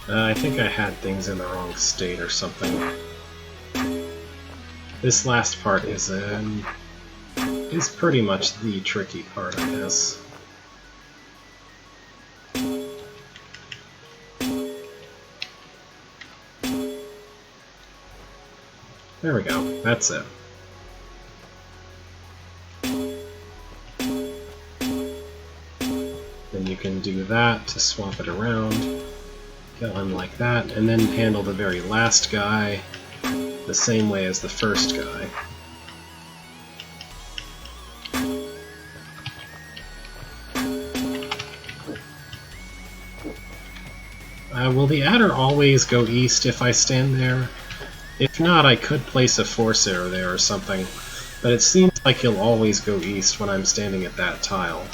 I think I had things in the wrong state or something. This last part is pretty much the tricky part, I guess. There we go, that's it. Then you can do that to swap it around, kill him like that, and then handle the very last guy the same way as the first guy. Will the adder always go east if I stand there? If not, I could place a force arrow there or something, but it seems like he'll always go east when I'm standing at that tile.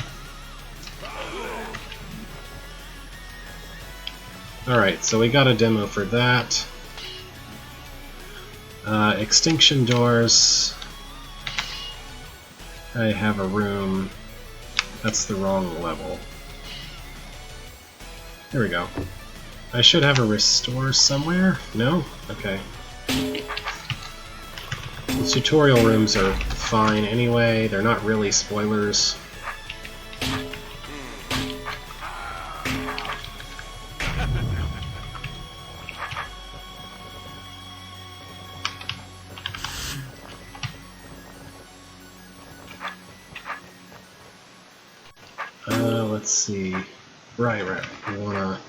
Alright, so we got a demo for that. Extinction doors. I have a room. That's the wrong level. There we go. I should have a restore somewhere? No? Okay. The tutorial rooms are fine anyway, they're not really spoilers. Let's see. Right. We wanna...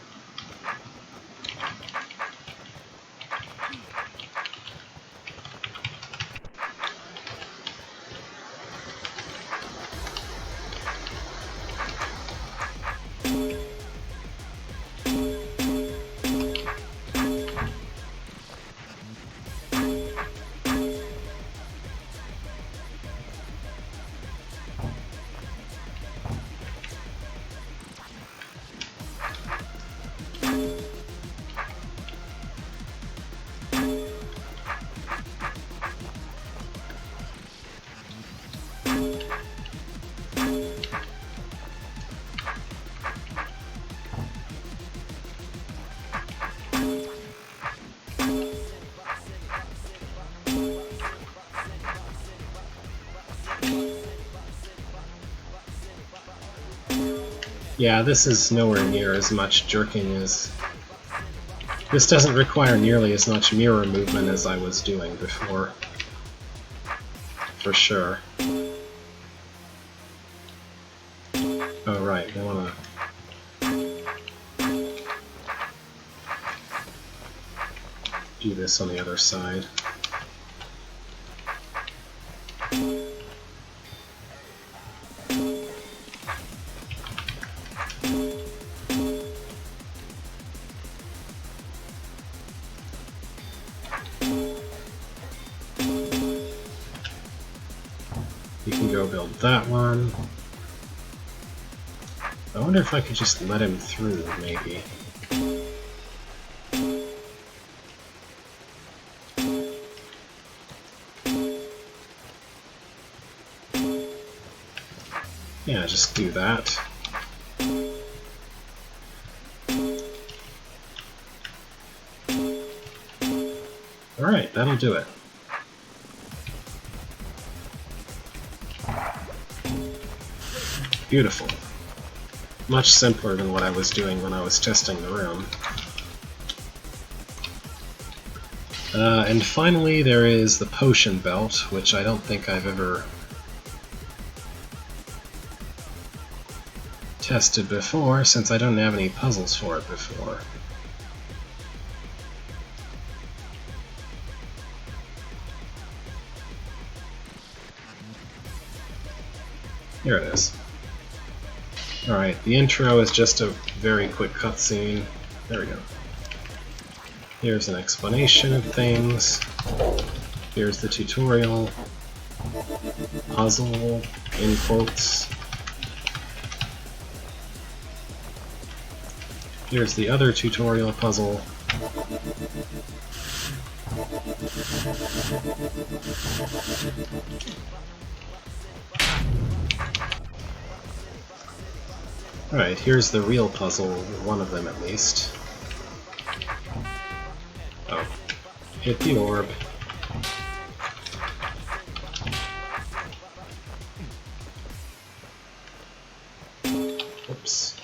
Yeah, this is nowhere near as much jerking as... This doesn't require nearly as much mirror movement as I was doing before. For sure. Oh right, I wanna... do this on the other side. You can go build that one. I wonder if I could just let him through, maybe. Yeah, just do that. Alright, that'll do it. Beautiful. Much simpler than what I was doing when I was testing the room. And finally there is the potion belt, which I don't think I've ever tested before, since I don't have any puzzles for it before. Here it is. Alright, the intro is just a very quick cutscene. There we go. Here's an explanation of things. Here's the tutorial. Puzzle, in quotes. Here's the other tutorial puzzle. Alright, here's the real puzzle, one of them at least. Oh. Hit the orb. Oops.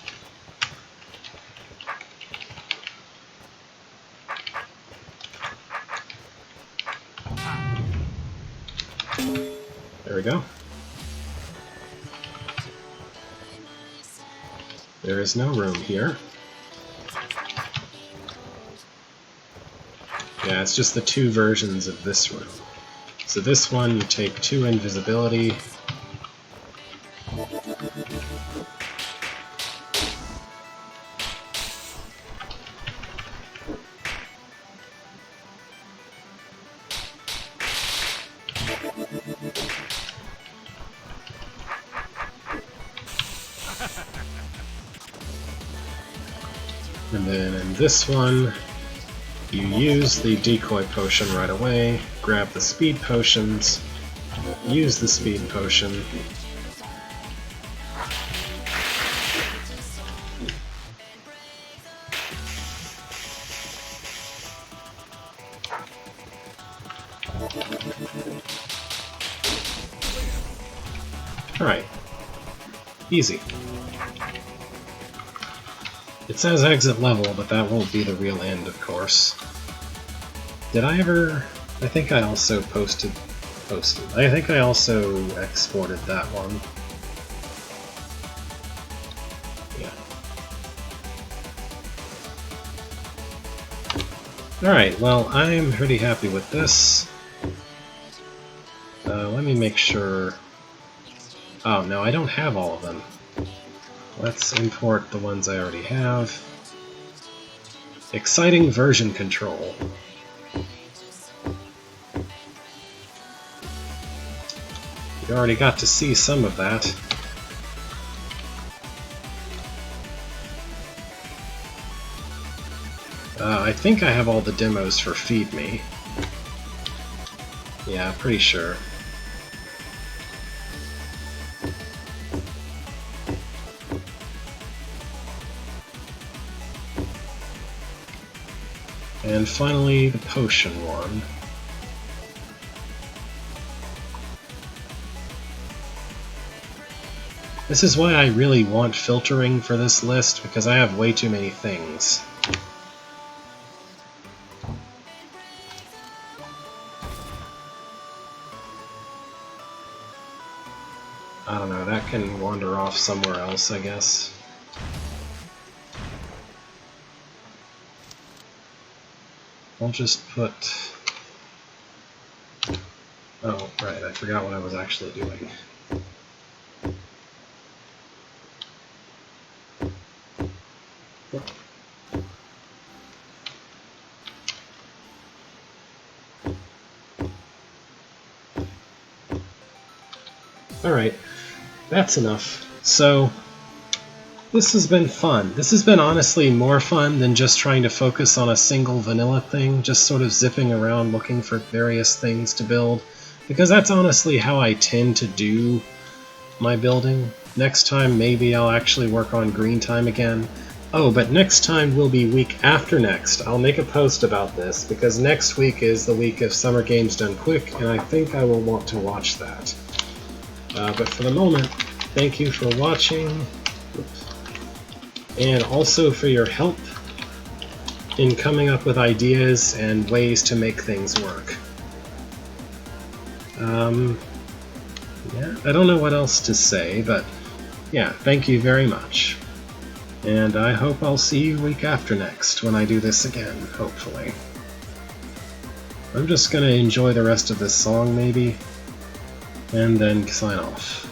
There we go. There is no room here. Yeah, it's just the two versions of this room. So this one, you take 2 invisibility. And then in this one, you use the decoy potion right away, grab the speed potions, use the speed potion, alright, easy. It says exit level, but that won't be the real end, of course. Did I ever... I think I also posted... I think I also exported that one. Yeah. Alright, well, I'm pretty happy with this. Let me make sure... Oh, no, I don't have all of them. Let's import the ones I already have. Exciting version control. You already got to see some of that. I think I have all the demos for Feed Me. Yeah, pretty sure. And finally, the potion one. This is why I really want filtering for this list, because I have way too many things. I don't know, that can wander off somewhere else, I guess. I'll just put... Oh, right, I forgot what I was actually doing. Alright, that's enough. So, this has been fun. This has been honestly more fun than just trying to focus on a single vanilla thing, just sort of zipping around looking for various things to build, because that's honestly how I tend to do my building. Next time maybe I'll actually work on Green Time again. Oh, but next time will be week after next. I'll make a post about this, because next week is the week of Summer Games Done Quick, and I think I will want to watch that. But for the moment, thank you for watching. Oops. And also for your help in coming up with ideas and ways to make things work. Yeah, I don't know what else to say, but yeah, thank you very much. And I hope I'll see you week after next when I do this again, hopefully. I'm just gonna enjoy the rest of this song, maybe, and then sign off.